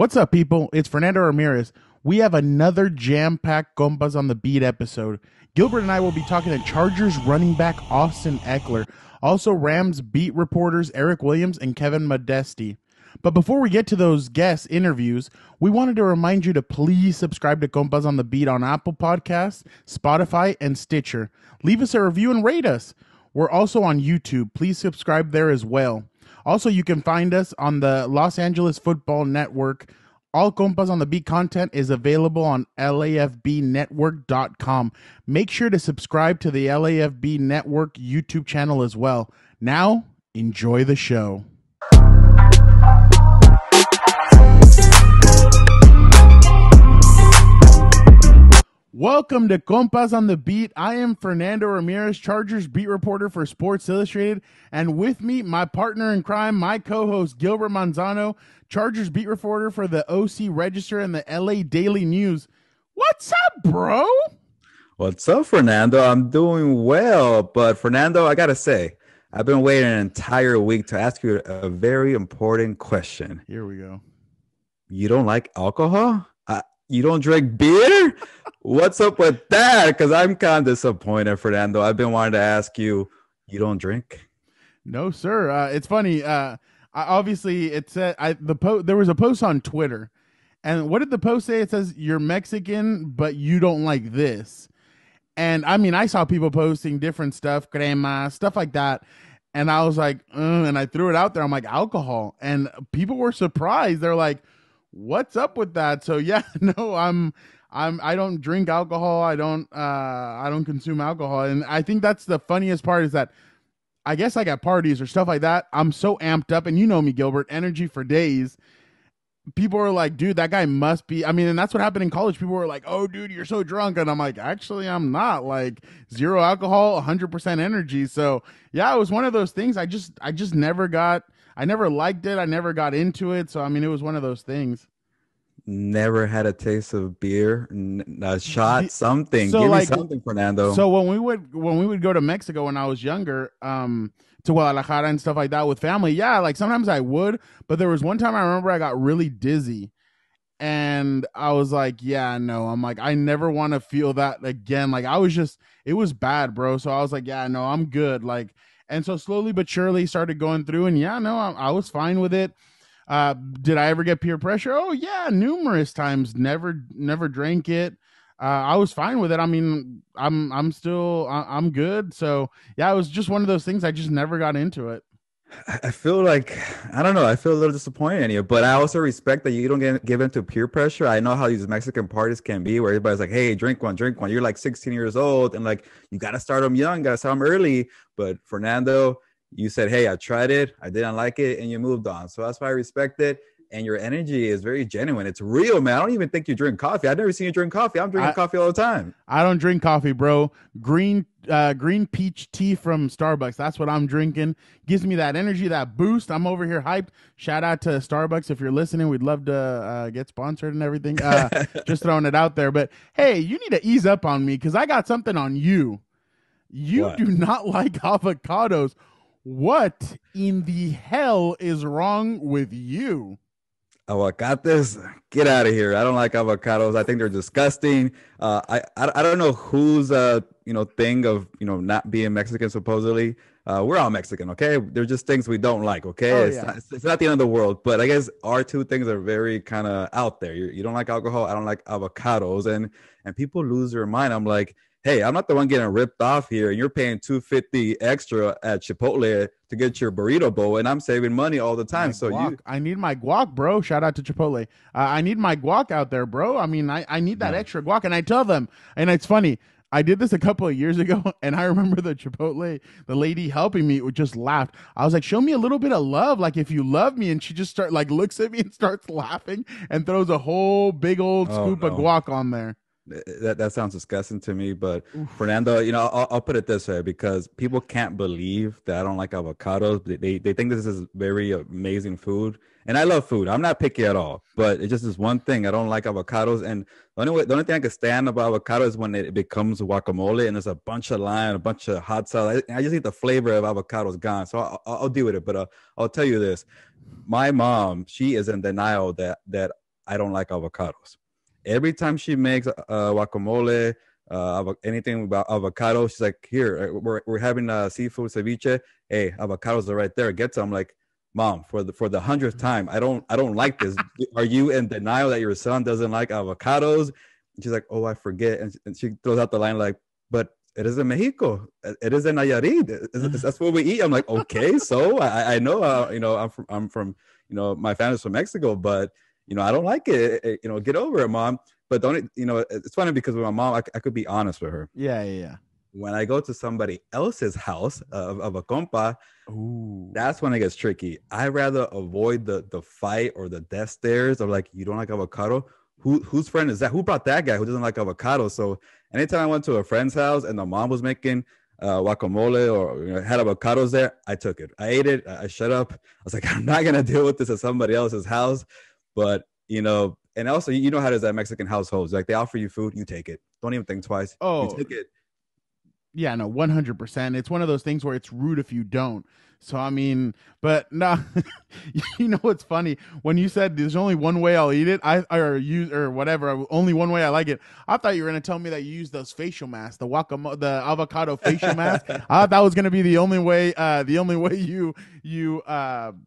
What's up, people? It's Fernando Ramirez. We have another jam-packed Compas on the Beat episode. Gilbert and I will be talking to Chargers running back Austin Ekeler, also Rams beat reporters Eric Williams and Kevin Modesti. But before we get to those guest interviews, we wanted to remind you to please subscribe to Compas on the Beat on Apple Podcasts, Spotify, and Stitcher. Leave us a review and rate us. We're also on YouTube. Please subscribe there as well. Also, you can find us on the Los Angeles Football Network. All Compas on the Beat content is available on lafbnetwork.com. Make sure to subscribe to the LAFB Network YouTube channel as well. Now, enjoy the show. Welcome to Compas on the Beat. I am Fernando Ramirez, Chargers beat reporter for Sports Illustrated, and with me, my partner in crime, my co-host Gilbert Manzano, Chargers beat reporter for the OC Register and the LA Daily News. What's up, bro? What's up, Fernando? I'm doing well, but Fernando, I gotta say, I've been waiting an entire week to ask you a very important question. Here we go. You don't like alcohol? You don't drink beer? What's up with that? Because I'm kind of disappointed, Fernando. I've been wanting to ask you, you don't drink? No, sir. It's funny. Obviously, it said there was a post on Twitter, and what did the post say? It says you're Mexican, but you don't like this. And I mean, I saw people posting different stuff, crema, stuff like that, and I was like, and I threw it out there. I'm like, alcohol, and people were surprised. They're like, what's up with that? So yeah, no, I don't drink alcohol. I don't consume alcohol. And I think that's the funniest part is that I guess like at parties or stuff like that, I'm so amped up, and you know me, Gilbert, energy for days. People are like, dude, that guy must be, I mean, and that's what happened in college. People were like, oh dude, you're so drunk. And I'm like, actually, I'm not. Like, zero alcohol, 100% energy. So yeah, it was one of those things. I never liked it. I never got into it. So, I mean, it was one of those things. Never had a taste of beer, a shot, something. So, give like, me something, Fernando. So when we would go to Mexico when I was younger, to Guadalajara and stuff like that with family, yeah, like sometimes I would, but there was one time I remember I got really dizzy. And I was like, yeah, no, I'm like, I never want to feel that again. Like it was bad, bro. So I was like, yeah, no, I'm good. Like, and so slowly but surely started going through, and yeah, no, I was fine with it. Did I ever get peer pressure? Oh yeah, numerous times. Never drank it. I was fine with it. I mean, I'm good. So yeah, it was just one of those things. I just never got into it. I feel like, I don't know, I feel a little disappointed in you, but I also respect that you don't give into peer pressure. I know how these Mexican parties can be where everybody's like, hey, drink one. You're like 16 years old and like, you got to start them young, got to start them early. But Fernando, you said, hey, I tried it, I didn't like it, and you moved on. So that's why I respect it. And your energy is very genuine. It's real, man. I don't even think you drink coffee. I've never seen you drink coffee. I'm drinking coffee all the time. I don't drink coffee, bro. Green peach tea from Starbucks. That's what I'm drinking. Gives me that energy, that boost. I'm over here hyped. Shout out to Starbucks if you're listening. We'd love to get sponsored and everything. Just throwing it out there. But hey, you need to ease up on me because I got something on you. You do not like avocados. What in the hell is wrong with you? Avocados, get out of here. I don't like avocados. I think they're disgusting. I don't know whose thing of not being Mexican supposedly. We're all Mexican, okay? They're just things we don't like, okay? It's not the end of the world, but I guess our two things are very kind of out there. You don't like alcohol, I don't like avocados, and people lose their mind. I'm like, hey, I'm not the one getting ripped off here, and you're paying $2.50 extra at Chipotle to get your burrito bowl, and I'm saving money all the time. I need my guac, bro. Shout out to Chipotle. I need my guac out there, bro. I mean, I need that extra guac, and I tell them, and it's funny. I did this a couple of years ago, and I remember the Chipotle, the lady helping me would just laughed. I was like, show me a little bit of love, like if you love me, and she just looks at me and starts laughing and throws a whole big old scoop of guac on there. That sounds disgusting to me, but oof. Fernando, I'll put it this way, because people can't believe that I don't like avocados. They think this is very amazing food, and I love food. I'm not picky at all, but it's just this one thing. I don't like avocados, and the only thing I can stand about avocado is when it becomes guacamole and there's a bunch of lime, a bunch of hot sauce. I just think the flavor of avocados gone. So I'll deal with it, but I'll tell you this: my mom, she is in denial that I don't like avocados. Every time she makes guacamole, anything about avocado, she's like, here, we're having seafood ceviche. Hey, avocados are right there. Get some. I'm like, Mom, for the 100th time, I don't like this. Are you in denial that your son doesn't like avocados? And she's like, oh, I forget. And she throws out the line like, but it is in Mexico. It is in Nayarit. That's what we eat. I'm like, okay, so I know, I'm from, my family's from Mexico, but I don't like it. Get over it, Mom. But don't, it's funny because with my mom, I could be honest with her. Yeah. When I go to somebody else's house of a compa, ooh, that's when it gets tricky. I rather avoid the fight or the death stares of like, you don't like avocado? Whose friend is that? Who brought that guy who doesn't like avocado? So anytime I went to a friend's house and the mom was making guacamole or had avocados there, I took it. I ate it. I shut up. I was like, I'm not going to deal with this at somebody else's house. But, and also, how it is at Mexican households. Like, they offer you food, you take it. Don't even think twice. Oh, you take it. Yeah, no, 100%. It's one of those things where it's rude if you don't. So, I mean, but no, what's funny? When you said there's only one way I'll eat it, only one way I like it. I thought you were going to tell me that you use those facial masks, the avocado facial mask. I thought that was going to be the only way you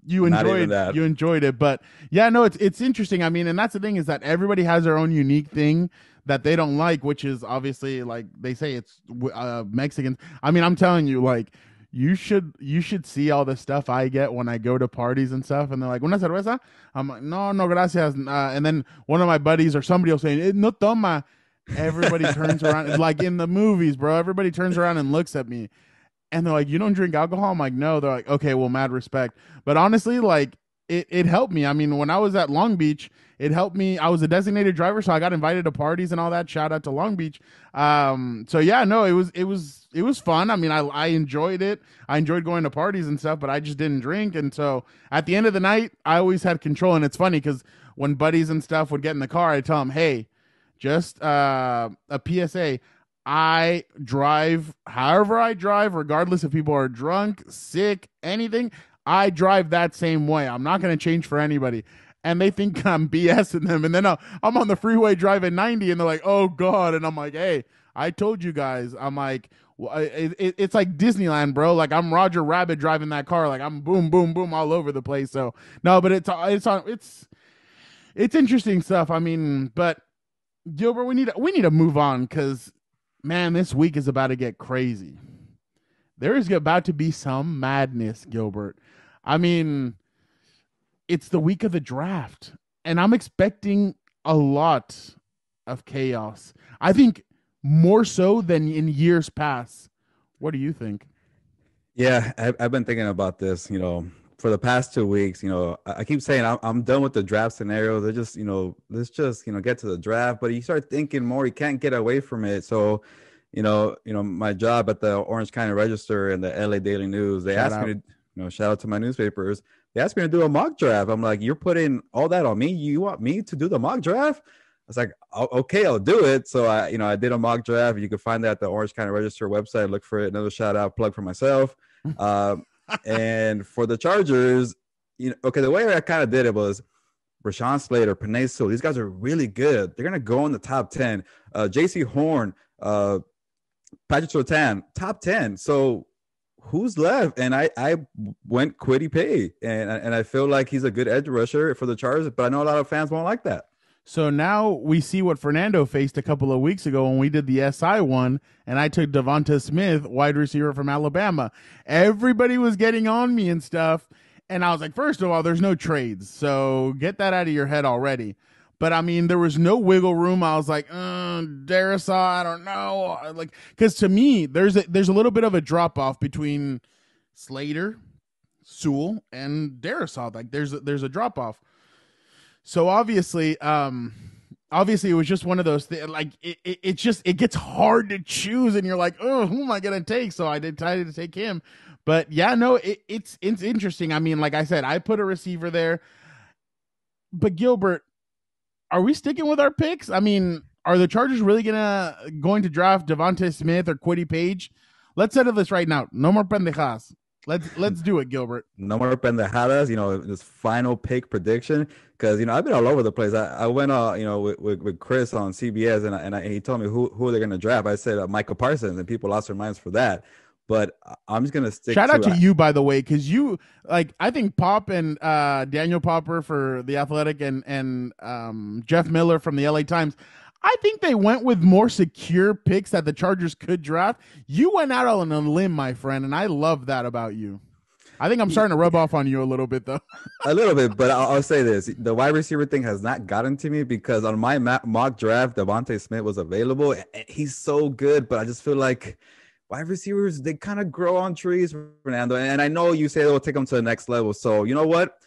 enjoyed it. But yeah, no, it's interesting. I mean, and that's the thing, is that everybody has their own unique thing that they don't like, which is obviously, like they say, it's Mexicans. I mean, I'm telling you, like, you should see all the stuff I get when I go to parties and stuff, and they're like, "Una cerveza?" I'm like, "No, gracias." And then one of my buddies or somebody will say, "No toma." Everybody turns around, like in the movies, bro. Everybody turns around and looks at me, and they're like, "You don't drink alcohol?" I'm like, "No." They're like, "Okay, well, mad respect." But honestly, like, it helped me. I mean, when I was at Long Beach, it helped me. I was a designated driver, so I got invited to parties and all that. Shout out to Long Beach. So yeah, no, it was fun. I mean, I enjoyed it. I enjoyed going to parties and stuff, but I just didn't drink. And so at the end of the night, I always had control. And it's funny because when buddies and stuff would get in the car, I tell them, "Hey, just a PSA. I drive however I drive, regardless if people are drunk, sick, anything. I drive that same way. I'm not going to change for anybody." And they think I'm BSing them. And then I'm on the freeway driving 90, and they're like, "Oh, God." And I'm like, "Hey, I told you guys." I'm like, it's like Disneyland, bro. Like, I'm Roger Rabbit driving that car. Like, I'm boom, boom, boom all over the place. So, no, but it's interesting stuff. I mean, but Gilbert, we need to move on because, man, this week is about to get crazy. There is about to be some madness, Gilbert. I mean, it's the week of the draft, and I'm expecting a lot of chaos. I think more so than in years past. What do you think? Yeah, I've been thinking about this, for the past 2 weeks. I keep saying I'm done with the draft scenario. They're just, let's just, get to the draft. But you start thinking more, you can't get away from it. So, my job at the Orange County Register and the LA Daily News, they asked me to, shout out to my newspapers. They asked me to do a mock draft. I'm like, you're putting all that on me? You want me to do the mock draft? I was like, okay, I'll do it. So I did a mock draft. You can find that at the Orange County Register website. Look for it. Another shout out, plug for myself. And for the Chargers, the way I kind of did it was Rashawn Slater, Penei Sewell. These guys are really good. They're gonna go in the top 10. J.C. Horn, Patrick Surtain, top 10. So who's left? And I went Kwity Paye, and I feel like he's a good edge rusher for the Chargers, but I know a lot of fans won't like that. So now we see what Fernando faced a couple of weeks ago when we did the SI one, and I took Devonta Smith, wide receiver from Alabama. Everybody was getting on me and stuff, and I was like, first of all, there's no trades, so get that out of your head already. But I mean, there was no wiggle room. I was like, Darisaw, I don't know. Like, because to me, there's a little bit of a drop off between Slater, Sewell, and Darisaw. Like, there's a drop off. So obviously, it was just one of those things. Like, it gets hard to choose, and you're like, oh, who am I gonna take? So I decided to take him. But yeah, no, it's interesting. I mean, like I said, I put a receiver there. But Gilbert, are we sticking with our picks? I mean, are the Chargers really going to draft Devonta Smith or Kwity Paye? Let's settle this right now. No more pendejas. Let's do it, Gilbert. No more pendejadas, this final pick prediction. Because, I've been all over the place. I went, with Chris on CBS and he told me who they're going to draft. I said Michael Parsons, and people lost their minds for that. But I'm just going to stick Shout to out to you, by the way, because you I think Pop and Daniel Popper for The Athletic and Jeff Miller from the LA Times. I think they went with more secure picks that the Chargers could draft. You went out on a limb, my friend, and I love that about you. I think I'm starting to rub off on you a little bit, though. A little bit, but I'll say this. The wide receiver thing has not gotten to me because on my mock draft, Devonta Smith was available. And he's so good, but I just feel like wide receivers, they kind of grow on trees, Fernando. And I know you say they'll take them to the next level. So you know what?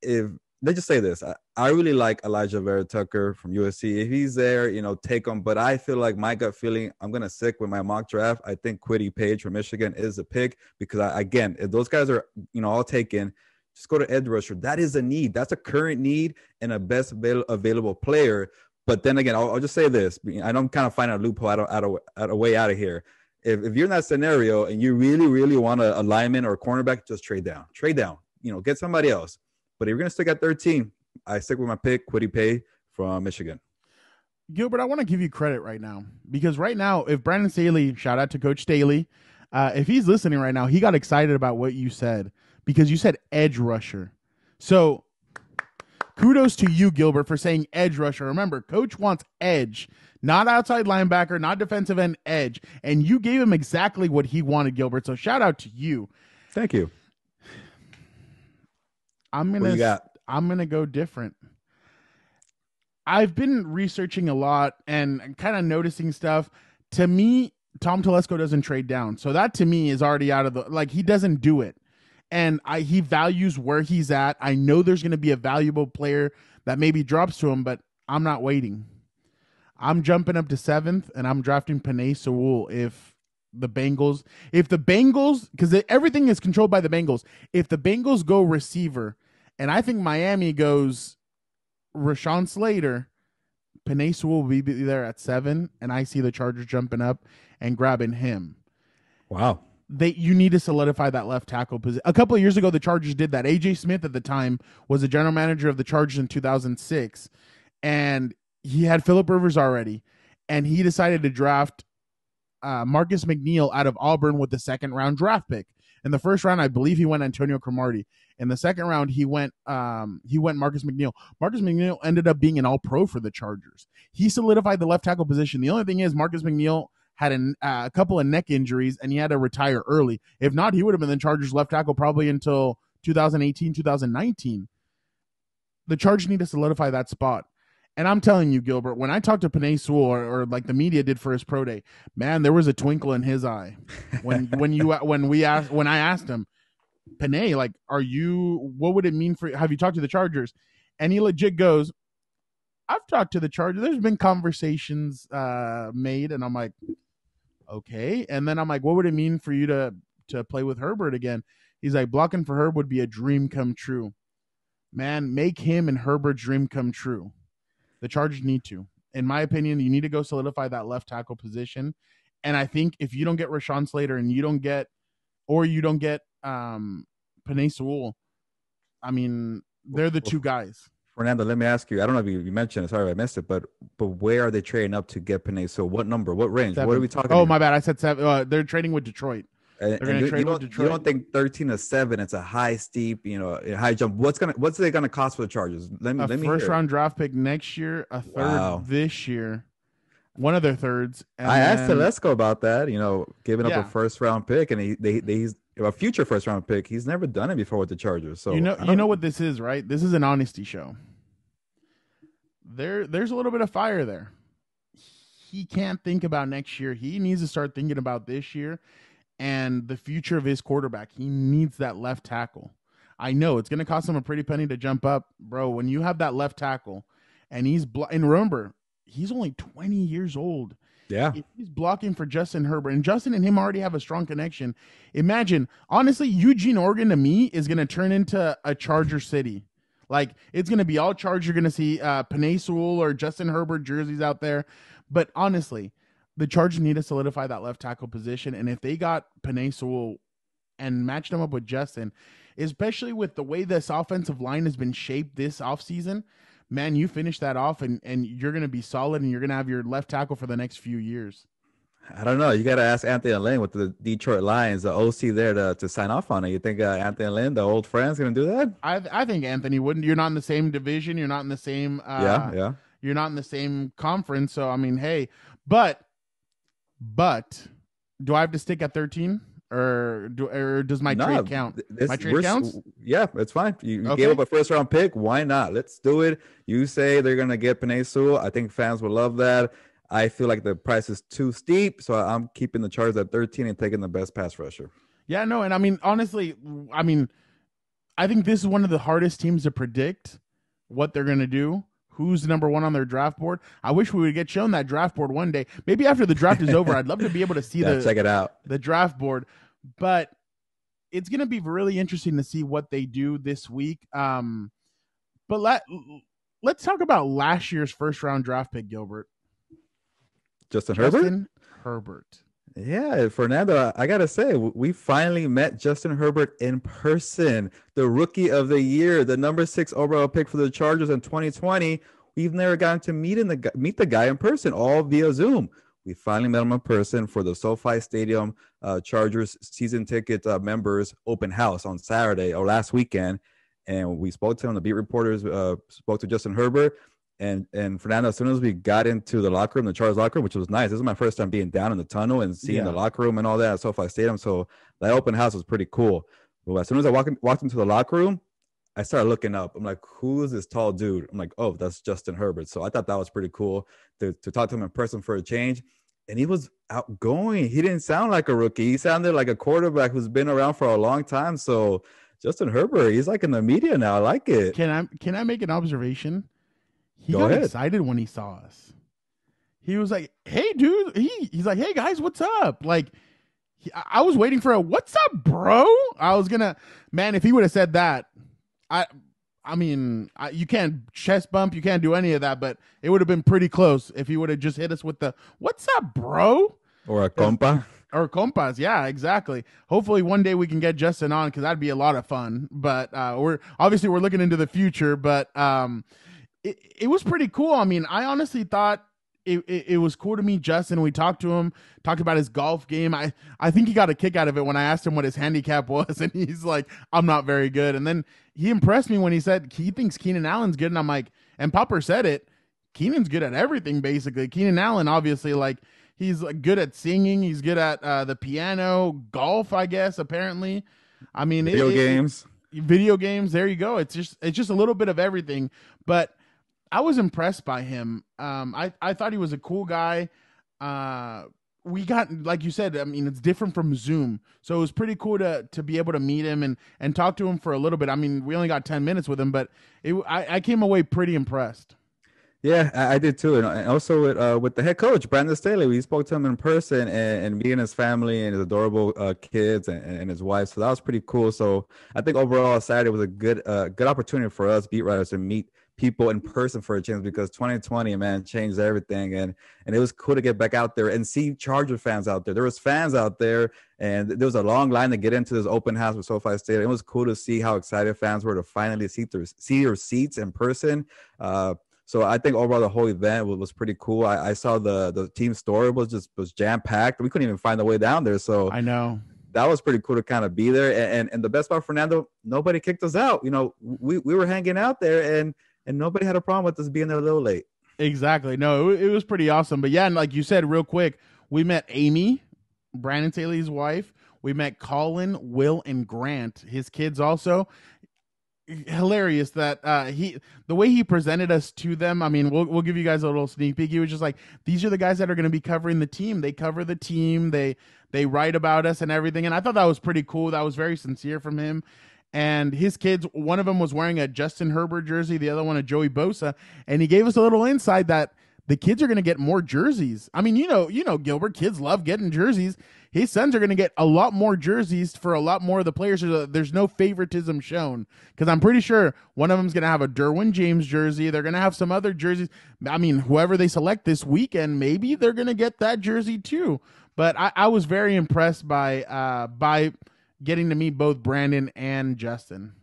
If let's just say this. I really like Elijah Vera Tucker from USC. If he's there, take him. But I feel like my gut feeling, I'm going to stick with my mock draft. I think Kwity Paye from Michigan is a pick because, again, if those guys are, all taken, just go to edge rusher. That is a need. That's a current need and a best available player. But then again, I'll just say this. I know I'm kind of finding a loophole out of way out of here. If you're in that scenario and you really, really want a lineman or a cornerback, just trade down. Trade down. Get somebody else. But if you're going to stick at 13, I stick with my pick, Kwity Paye from Michigan. Gilbert, I want to give you credit right now because right now, if Brandon Staley, shout out to Coach Staley, if he's listening right now, he got excited about what you said because you said edge rusher. So kudos to you, Gilbert, for saying edge rusher. Remember, Coach wants edge, not outside linebacker, not defensive end, edge. And you gave him exactly what he wanted, Gilbert. So shout out to you. Thank you. I'm gonna go different. I've been researching a lot and kind of noticing stuff. To me, Tom Telesco doesn't trade down. So that to me is already out of the he doesn't do it. And he values where he's at. I know there's gonna be a valuable player that maybe drops to him, but I'm not waiting. I'm jumping up to 7th and I'm drafting Penei Sewell if the Bengals, because everything is controlled by the Bengals. If the Bengals go receiver, and I think Miami goes Rashawn Slater, Penei Sewell will be there at 7, and I see the Chargers jumping up and grabbing him. Wow. You need to solidify that left tackle position. A couple of years ago, the Chargers did that. A.J. Smith at the time was the general manager of the Chargers in 2006, and he had Phillip Rivers already, and he decided to draft Marcus Mcneil out of Auburn with the 2nd-round draft pick. In the 1st round, I believe he went Antonio Cromartie. In the 2nd round, he went Marcus Mcneil. Marcus Mcneil ended up being an All-Pro for the Chargers. He solidified the left tackle position. The only thing is Marcus Mcneil had a couple of neck injuries, and he had to retire early. If not, he would have been the Chargers left tackle probably until 2018, 2019. The Chargers need to solidify that spot. And I'm telling you, Gilbert, when I talked to Penei Sewell or like the media did for his pro day, man, there was a twinkle in his eye when I asked him, Penei, what would it mean for you? Have you talked to the Chargers? And he legit goes, I've talked to the Chargers. There's been conversations made, and I'm like, okay. And then I'm like, what would it mean for you to play with Herbert again? He's like, blocking for Herb would be a dream come true. Man, make him and Herbert's dream come true. The Chargers need to. In my opinion, you need to go solidify that left tackle position. And I think if you don't get Rashawn Slater and you don't get Penei Sewell, I mean, they're the two guys. Fernando, let me ask you. I don't know if you mentioned it. Sorry if I missed it, but where are they trading up to get Penei? So what number? What range? 7. What are we talking Oh, about? my bad. I said 7. They're trading with Detroit. You don't think 13 to 7? It's a high steep, high jump. What's it gonna cost for the Chargers? Let me first round draft pick next year, a third this year, one of their thirds. I asked Telesco about that. Giving up a first round pick, and he's a future first round pick. He's never done it before with the Chargers. So you know what this is, right? This is an honesty show. There's a little bit of fire there. He can't think about next year. He needs to start thinking about this year and the future of his quarterback. He needs that left tackle. I know it's going to cost him a pretty penny to jump up, bro. When you have that left tackle and and remember, he's only 20 years old. Yeah. If he's blocking for Justin Herbert, and Justin and him already have a strong connection. Imagine, honestly, Eugene, Oregon to me is going to turn into a Charger city. Like, it's going to be all Chargers. You're going to see Penei Sewell or Justin Herbert jerseys out there. But honestly, the Chargers need to solidify that left tackle position. And if they got Penei Sewell and matched him up with Justin, especially with the way this offensive line has been shaped this offseason. Man, you finish that off and you're going to be solid, and you're going to have your left tackle for the next few years. I don't know. You got to ask Anthony Lynn with the Detroit Lions, the OC there to sign off on it. You think Anthony Lynn, the old friend, is going to do that? I think Anthony wouldn't. You're not in the same division. You're not in the same. Yeah. You're not in the same conference. So I mean, hey, but do I have to stick at 13? Or does my trade count? My trade counts? Yeah, it's fine. You gave up a first-round pick. Why not? Let's do it. You say they're going to get Penei Sewell. I think fans would love that. I feel like the price is too steep, so I'm keeping the Chargers at 13 and taking the best pass rusher. Yeah, no, and I mean, honestly, I think this is one of the hardest teams to predict what they're going to do. Who's number one on their draft board? I wish we would get shown that draft board one day. Maybe after the draft is over, I'd love to be able to see check it out. The draft board. But it's going to be really interesting to see what they do this week. But let's talk about last year's first-round draft pick, Gilbert. Justin Herbert. Yeah, Fernando, I got to say, we finally met Justin Herbert in person, the rookie of the year, the number 6 overall pick for the Chargers in 2020. We've never gotten to meet the guy in person, all via Zoom. We finally met him in person for the SoFi Stadium Chargers season ticket members open house on Saturday or last weekend. And we spoke to him. The beat reporters spoke to Justin Herbert. And Fernando, as soon as we got into the locker room, the Chargers locker room, which was nice. This is my first time being down in the tunnel and seeing the locker room and all that at SoFi Stadium. So that open house was pretty cool. But as soon as I walked into the locker room, I started looking up. I'm like, who is this tall dude? I'm like, oh, that's Justin Herbert. So I thought that was pretty cool to talk to him in person for a change. And he was outgoing. He didn't sound like a rookie. He sounded like a quarterback who's been around for a long time. So Justin Herbert, he's like in the media now. I like it. Can I make an observation? He got excited when he saw us. He was like, hey, dude. He's like, hey, guys, what's up? Like, I was waiting for a, what's up, bro? I was going to, man, if he would have said that, I mean, you can't chest bump. You can't do any of that, but it would have been pretty close if he would have just hit us with the, what's up, bro? Or a compa. Or Compas. Yeah, exactly. Hopefully one day we can get Justin on because that'd be a lot of fun. But we're looking into the future, but it was pretty cool. I mean, I honestly thought it was cool to meet Justin. We talked to him, talked about his golf game. I think he got a kick out of it when I asked him what his handicap was, and he's like, I'm not very good. And then he impressed me when he said he thinks Keenan Allen's good, and I'm like, and Popper said it, Keenan's good at everything, basically. Keenan Allen, obviously, like, he's good at singing. He's good at the piano, golf, I guess, apparently. I mean, video games. There you go. It's just a little bit of everything, but I was impressed by him. I thought he was a cool guy. We got, like you said, I mean, it's different from Zoom. So it was pretty cool to be able to meet him and talk to him for a little bit. I mean, we only got 10 minutes with him, but I came away pretty impressed. Yeah, I did too. And also with the head coach, Brandon Staley, we spoke to him in person and me and his family and his adorable kids and his wife. So that was pretty cool. So I think overall Saturday was a good opportunity for us beat writers to meet people in person for a change, because 2020, man, changed everything. And it was cool to get back out there and see Charger fans out there. There was fans out there, and there was a long line to get into this open house with SoFi Stadium. It was cool to see how excited fans were to finally see their seats in person. So I think overall the whole event was pretty cool. I saw the team store was jam packed. We couldn't even find the way down there. So I know that was pretty cool to kind of be there. And the best part, Fernando, nobody kicked us out. You know, we were hanging out there and nobody had a problem with us being there a little late. Exactly. No, it was pretty awesome. But yeah, and like you said, real quick, we met Amy, Brandon Staley's wife. We met Colin, Will, and Grant, his kids also. Hilarious that the way he presented us to them. I mean, we'll give you guys a little sneak peek. He was just like, these are the guys that are going to be covering the team. They cover the team. They write about us and everything. And I thought that was pretty cool. That was very sincere from him. And his kids, one of them was wearing a Justin Herbert jersey, the other one a Joey Bosa, and he gave us a little insight that the kids are going to get more jerseys. I mean, you know, Gilbert, kids love getting jerseys. His sons are going to get a lot more jerseys for a lot more of the players. There's no favoritism shown, because I'm pretty sure one of them is going to have a Derwin James jersey. They're going to have some other jerseys. I mean, whoever they select this weekend, maybe they're going to get that jersey too. But I was very impressed by getting to meet both Brandon and Justin.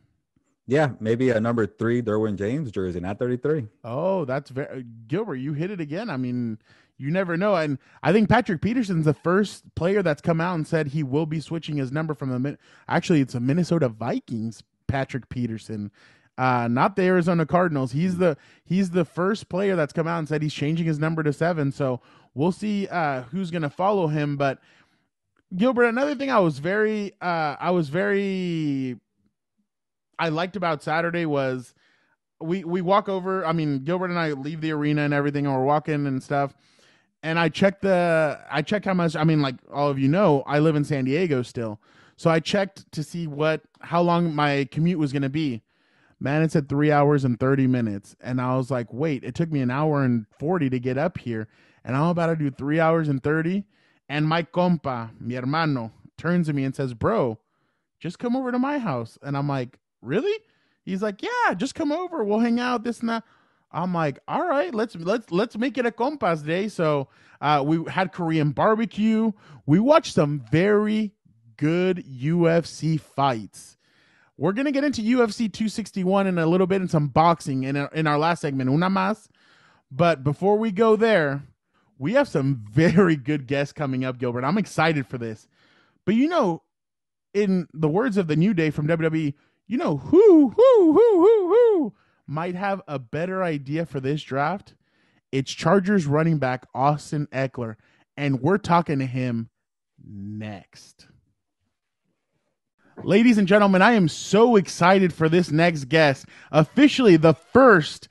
Yeah, maybe a number 3 Derwin James jersey, not 33. Oh, that's very Gilbert. You hit it again. I mean, you never know. And I think Patrick Peterson's the first player that's come out and said he will be switching his number from actually it's a Minnesota Vikings. Patrick Peterson, not the Arizona Cardinals. He's the first player that's come out and said he's changing his number to 7. So we'll see who's gonna follow him. But Gilbert, another thing I liked about Saturday was we walk over. I mean, Gilbert and I leave the arena and everything, and we're walking and stuff. And I checked how much. I mean, like all of you know, I live in San Diego still, so I checked to see how long my commute was going to be. Man, it said 3 hours and 30 minutes, and I was like, wait, it took me an hour and 40 to get up here, and I'm about to do 3 hours and 30. And my compa, mi hermano, turns to me and says, "Bro, just come over to my house." And I'm like, "Really?" He's like, "Yeah, just come over. We'll hang out, this and that." I'm like, "All right, let's make it a compas day." So we had Korean barbecue. We watched some very good UFC fights. We're gonna get into UFC 261 in a little bit and some boxing in our last segment, una más. But before we go there, we have some very good guests coming up, Gilbert. I'm excited for this. But in the words of the New Day from WWE, who might have a better idea for this draft? It's Chargers running back Austin Ekeler, and we're talking to him next. Ladies and gentlemen, I am so excited for this next guest. Officially the first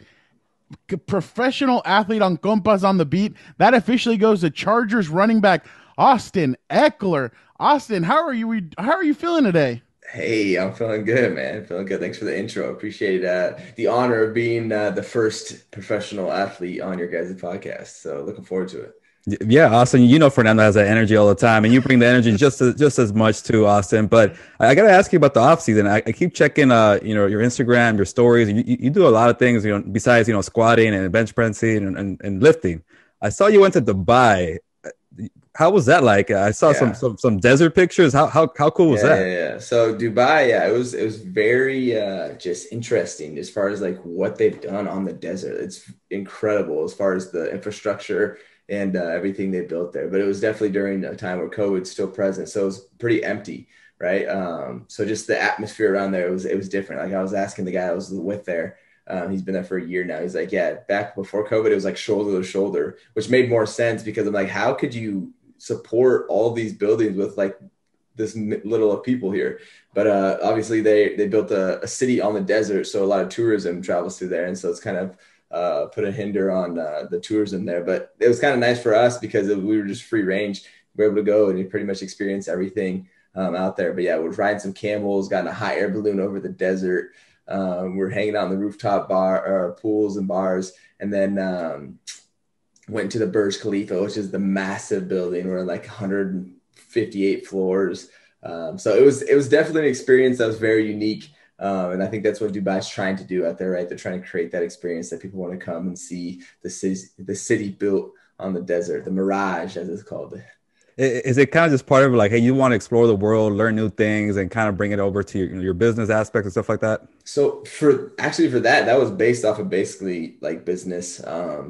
professional athlete on Compas on the Beat. That officially goes to Chargers running back Austin Ekeler. Austin, how are you feeling today? Hey, I'm feeling good, man. Feeling good. Thanks for the intro. Appreciate the honor of being the first professional athlete on your guys' podcast. So looking forward to it. Yeah, Austin, Fernando has that energy all the time, and you bring the energy just as much too, Austin. But I got to ask you about the offseason. I keep checking, your Instagram, your stories. You do a lot of things, besides, squatting and bench pressing and lifting. I saw you went to Dubai. How was that like? I saw some desert pictures. How cool was that? Yeah. So Dubai, it was very just interesting as far as like what they've done on the desert. It's incredible as far as the infrastructure and everything they built there. But it was definitely during a time where COVID's still present, so it was pretty empty, right? So just the atmosphere around there, it was different. Like I was asking the guy I was with there, he's been there for a year now. He's like, yeah, back before COVID, it was like shoulder to shoulder, which made more sense because I'm like, how could you support all these buildings with like this little of people here? But obviously they built a city on the desert, so a lot of tourism travels through there, and so it's kind of put a hinder on the tourism there. But it was kind of nice for us because we were just free range. We were able to go and pretty much experience everything out there. But yeah, we're riding some camels, got in a hot air balloon over the desert. We're hanging out in the rooftop pools and bars, and then went to the Burj Khalifa, which is the massive building. We're like 158 floors. So it was definitely an experience that was very unique. And I think that's what Dubai's trying to do out there, right? They're trying to create that experience that people want to come and see the city built on the desert, the Mirage, as it's called. Is it kind of just part of like, hey, you want to explore the world, learn new things, and kind of bring it over to your business aspects and stuff like that? So for that was based off of basically like business.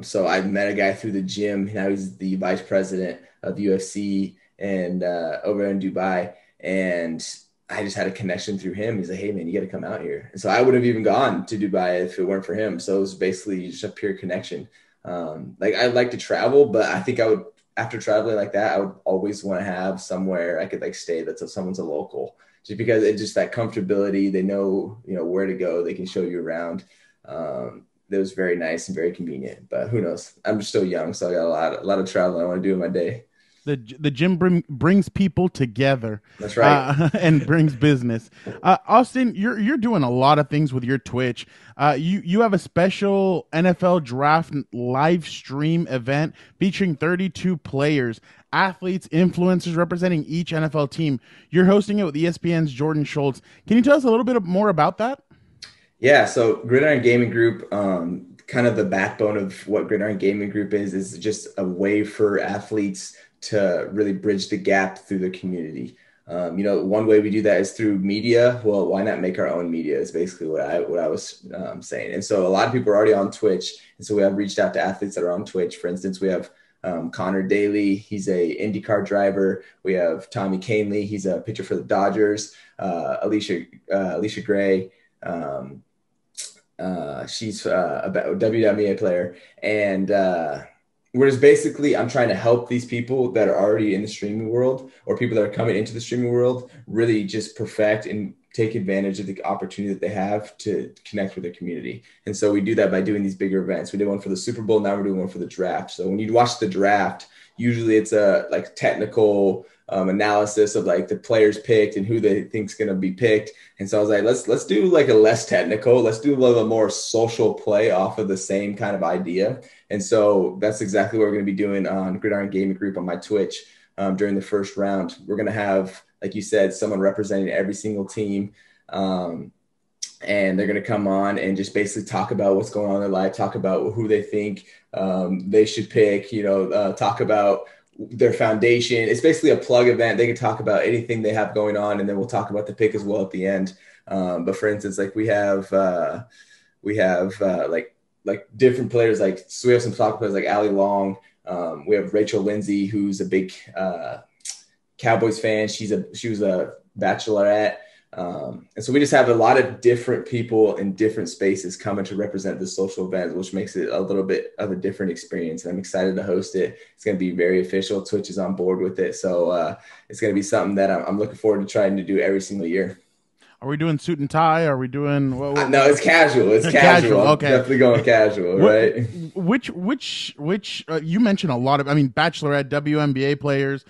So I met a guy through the gym. Now he's the vice president of UFC and over in Dubai. And I just had a connection through him. He's like, hey man, you got to come out here. And so I would have even gone to Dubai if it weren't for him. So it was basically just a pure connection. Like I'd like to travel, but I think I would, after traveling like that, I would always want to have somewhere I could like stay that's someone's a local, just because it's just that comfortability. They know, where to go. They can show you around. It was very nice and very convenient, but who knows? I'm just still young. So I got a lot of traveling I want to do in my day. The gym brings people together. That's right. And brings business. Austin, you're doing a lot of things with your Twitch. You have a special NFL draft live stream event featuring 32 players, athletes, influencers representing each NFL team. You're hosting it with ESPN's Jordan Schultz. Can you tell us a little bit more about that? Yeah, so Gridiron Gaming Group, kind of the backbone of what Gridiron Gaming Group is just a way for athletes to really bridge the gap through the community. One way we do that is through media. Well, why not make our own media is basically what I was saying. And so a lot of people are already on Twitch. And so we have reached out to athletes that are on Twitch. For instance, we have Connor Daly. He's a IndyCar driver. We have Tommy Canely. He's a pitcher for the Dodgers. Alicia Gray. She's a WWA player. And whereas basically I'm trying to help these people that are already in the streaming world or people that are coming into the streaming world really just perfect and take advantage of the opportunity that they have to connect with their community. And so we do that by doing these bigger events. We did one for the Super Bowl. Now we're doing one for the draft. So when you watch the draft, usually it's a like technical analysis of like the players picked and who they think is going to be picked. And so I was like, let's do like a less technical, let's do a little more social play off of the same kind of idea. And so that's exactly what we're going to be doing on Gridiron Gaming Group on my Twitch during the first round. We're going to have, like you said, someone representing every single team. And they're going to come on and just basically talk about what's going on in their life, talk about who they think they should pick, talk about their foundation. It's basically a plug event. They can talk about anything they have going on, and then we'll talk about the pick as well at the end. But for instance, like we have like different players. Like, so we have some soccer players like Allie Long. We have Rachel Lindsay, who's a big Cowboys fan. She was a bachelorette. And so we just have a lot of different people in different spaces coming to represent the social event, which makes it a little bit of a different experience. And I'm excited to host it. It's going to be very official. Twitch is on board with it. So it's going to be something that I'm looking forward to trying to do every single year. Are we doing suit and tie? Are we doing No, it's casual. It's casual. Okay. Definitely going casual, right? Which you mentioned a lot of, Bachelorette, WNBA players,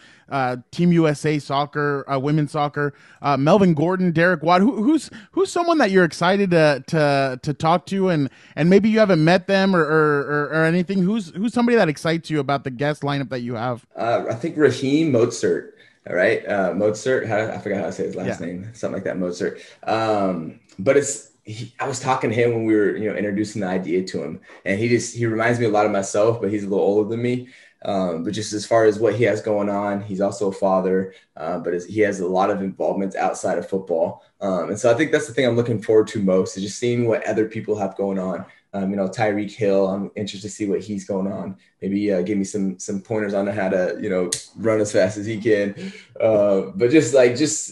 Team USA soccer, women's soccer, Melvin Gordon, Derek Watt. Who's someone that you're excited to talk to, and maybe you haven't met them or anything? Who's somebody that excites you about the guest lineup that you have? I think Raheem Mozart. All right. Mozart, I forgot how to say his last name, something like that, Mozart. But I was talking to him when we were, introducing the idea to him, and he reminds me a lot of myself, but he's a little older than me. But just as far as what he has going on, he's also a father, but he has a lot of involvements outside of football. And so I think that's the thing I'm looking forward to most, is just seeing what other people have going on. Tyreek Hill, I'm interested to see what he's going on. Maybe give me some pointers on how to, run as fast as he can. But just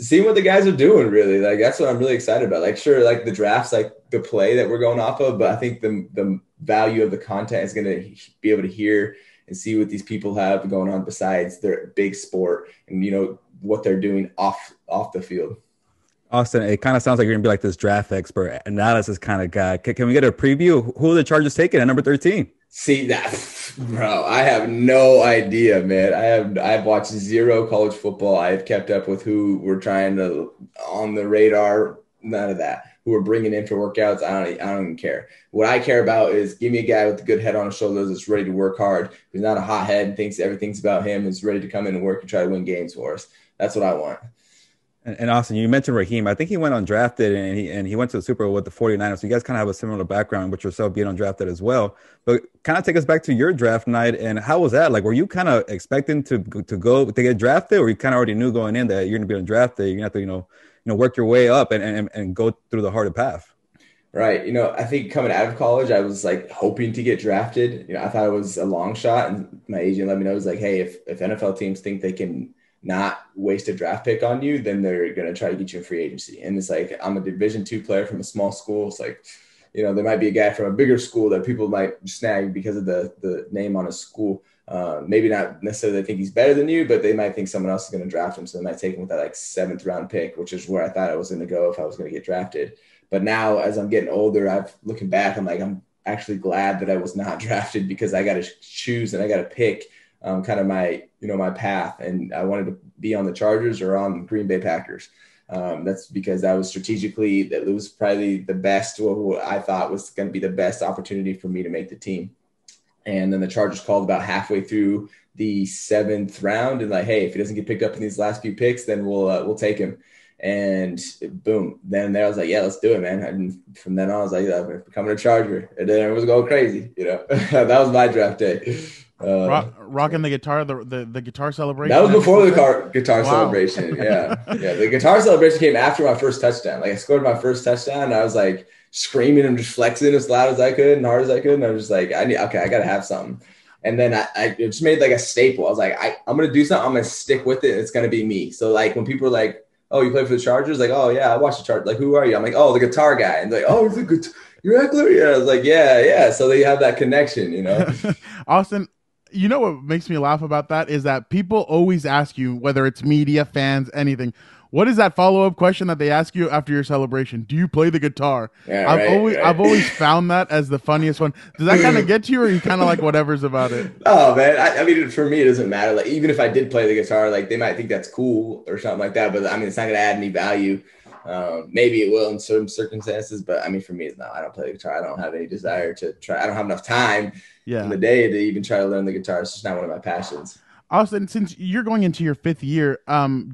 seeing what the guys are doing, really. Like, that's what I'm really excited about. Like, sure, like the draft's like the play that we're going off of, but I think the value of the content is going to be able to hear and see what these people have going on besides their big sport and, what they're doing off the field. Austin, it kind of sounds like you're going to be like this draft expert, analysis kind of guy. Can we get a preview? Who are the Chargers taking at number 13? See that, bro, I have no idea, man. I've watched zero college football. I've kept up with who we're trying to on the radar. None of that. Who we're bringing in for workouts. I don't even care. What I care about is give me a guy with a good head on his shoulders that's ready to work hard. Who's not a hothead and thinks everything's about him. Is ready to come in and work and try to win games for us. That's what I want. And Austin, you mentioned Raheem. I think he went undrafted and he went to the Super Bowl with the 49ers. So you guys kind of have a similar background with yourself being undrafted as well. But kind of take us back to your draft night. And how was that? Like, were you kind of expecting to get drafted, or you kind of already knew going in that you're going to be undrafted? You're going to have to, work your way up and go through the harder path. Right. I think coming out of college, I was like hoping to get drafted. I thought it was a long shot. And my agent let me know, it was like, hey, if NFL teams think they can not waste a draft pick on you, then they're going to try to get you in free agency. And it's like, I'm a Division II player from a small school. It's like, there might be a guy from a bigger school that people might snag because of the name on his school. Maybe not necessarily they think he's better than you, but they might think someone else is going to draft him. So they might take him with that like 7th round pick, which is where I thought I was going to go if I was going to get drafted. But now as I'm getting older, looking back, I'm actually glad that I was not drafted, because I got to choose and I got to pick kind of my path. And I wanted to be on the Chargers or on Green Bay Packers. That's because that was probably the best, what I thought was going to be the best opportunity for me to make the team. And then the Chargers called about halfway through the 7th round and like, hey, if he doesn't get picked up in these last few picks, then we'll take him. And boom, then there I was like, yeah, let's do it, man. And from then on, I was like, yeah, I'm becoming a Charger. And then everyone was going crazy, That was my draft day. Rocking the guitar, the guitar celebration. That was before the guitar Wow. celebration. Yeah. Yeah. The guitar celebration came after my first touchdown. Like I scored my first touchdown and I was like screaming and just flexing as loud as I could and hard as I could. And I was just like, I got to have something. And then I just made like a staple. I was like, I'm going to do something. I'm going to stick with it. It's going to be me. So like when people are like, oh, you play for the Chargers? Like, oh yeah, I watch the Chargers. Like, who are you? I'm like, oh, the guitar guy. And they're like, oh, you're Ekeler? Yeah. I was like, yeah. So they have that connection, you know? Austin, you know what makes me laugh about that is that people always ask you, whether it's media, fans, anything, what is that follow-up question that they ask you after your celebration? Do you play the guitar? Yeah, I've always found that as the funniest one. Does that kind of get to you, or are you kind of like whatever's about it? Oh man, I mean, for me, it doesn't matter. Like, even if I did play the guitar, like they might think that's cool or something like that. But I mean, it's not going to add any value. Maybe it will in certain circumstances, but I mean, for me, it's not. I don't play the guitar. I don't have any desire to try. I don't have enough time in the day to even try to learn the guitar. It's just not one of my passions. Austin, since you're going into your 5th year,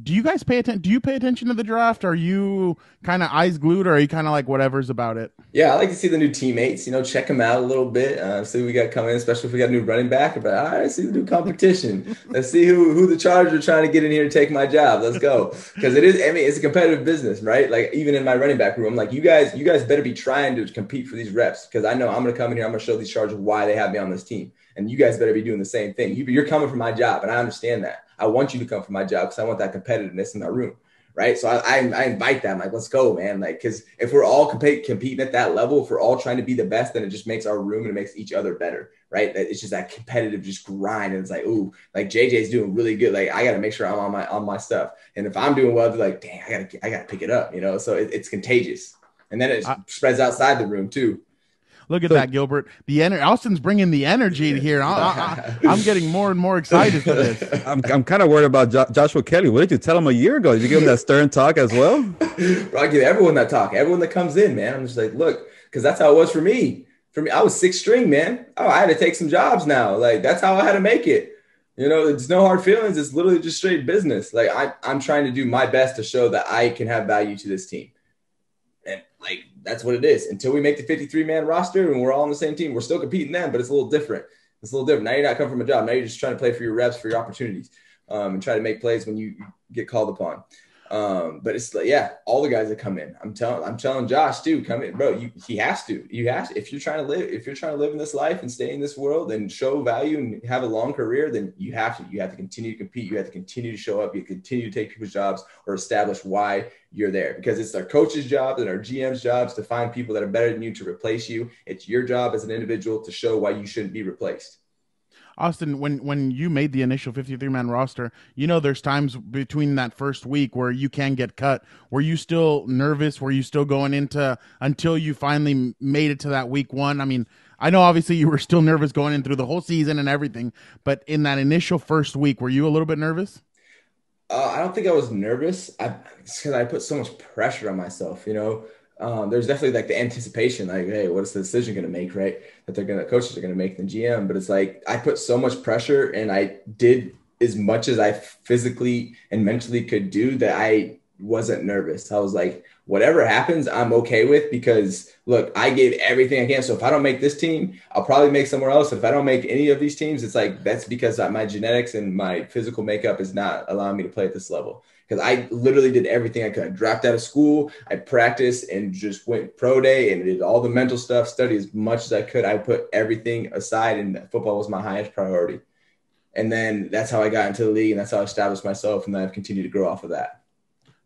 do you guys pay attention? Do you pay attention to the draft? Are you kind of eyes glued, or are you kind of like whatever's about it? Yeah, I like to see the new teammates. You know, check them out a little bit. See what we got coming in, especially if we got a new running back. But all right, see the new competition. Let's see who the Chargers are trying to get in here and take my job. Let's go, because it is. I mean, it's a competitive business, right? Like even in my running back room, I'm like, you guys better be trying to compete for these reps, because I know I'm going to come in here. I'm going to show these Chargers why they have me on this team. And you guys better be doing the same thing. You're coming for my job, and I understand that. I want you to come for my job because I want that competitiveness in my room, right? So I invite them. Like, let's go, man. Like, because if we're all competing at that level, if we're all trying to be the best, then it just makes our room and it makes each other better, right? It's just that competitive, just grind. And it's like, ooh, like JJ's doing really good. Like, I got to make sure I'm on my stuff. And if I'm doing well, they're like, dang, I got to pick it up, you know? So it's contagious. And then it spreads outside the room too. Look at that, Gilbert. Austin's bringing the energy here. I'm getting more and more excited for this. I'm kind of worried about Joshua Kelly. What did you tell him a year ago? Did you give him that stern talk as well? Bro, I give everyone that talk. Everyone that comes in, man. I'm just like, look, because that's how it was for me. For me, I was 6th string, man. Oh, I had to take some jobs now. Like, that's how I had to make it. You know, it's no hard feelings. It's literally just straight business. Like, I'm trying to do my best to show that I can have value to this team. And like, that's what it is. Until we make the 53-man roster and we're all on the same team, we're still competing then, but it's a little different. Now you're not coming from a job. Now you're just trying to play for your reps, for your opportunities, and try to make plays when you get called upon. But it's like, yeah, all the guys that come in, I'm telling Josh too, come in, bro. He has to. If you're trying to live in this life and stay in this world and show value and have a long career, then you have to continue to compete. You have to continue to show up. You continue to take people's jobs or establish why you're there, because it's our coach's jobs and our GM's jobs to find people that are better than you to replace you. It's your job as an individual to show why you shouldn't be replaced. Austin, when you made the initial 53-man roster, you know there's times between that first week where you can get cut. Were you still nervous? Were you still going into until you finally made it to that week 1? I mean, I know obviously you were still nervous going in through the whole season and everything, but in that initial first week, were you a little bit nervous? I don't think I was nervous. It's because I put so much pressure on myself, you know. There's definitely like the anticipation, like, hey, what is the decision going to make, right? That coaches are going to make the GM. But it's like, I put so much pressure and I did as much as I physically and mentally could do that I wasn't nervous. I was like, whatever happens, I'm okay with, because look, I gave everything I can. So if I don't make this team, I'll probably make somewhere else. If I don't make any of these teams, it's like, that's because my genetics and my physical makeup is not allowing me to play at this level. Because I literally did everything I could. I dropped out of school, I practiced and just went pro day and did all the mental stuff, studied as much as I could. I put everything aside, and football was my highest priority. And then that's how I got into the league, and that's how I established myself, and then I've continued to grow off of that.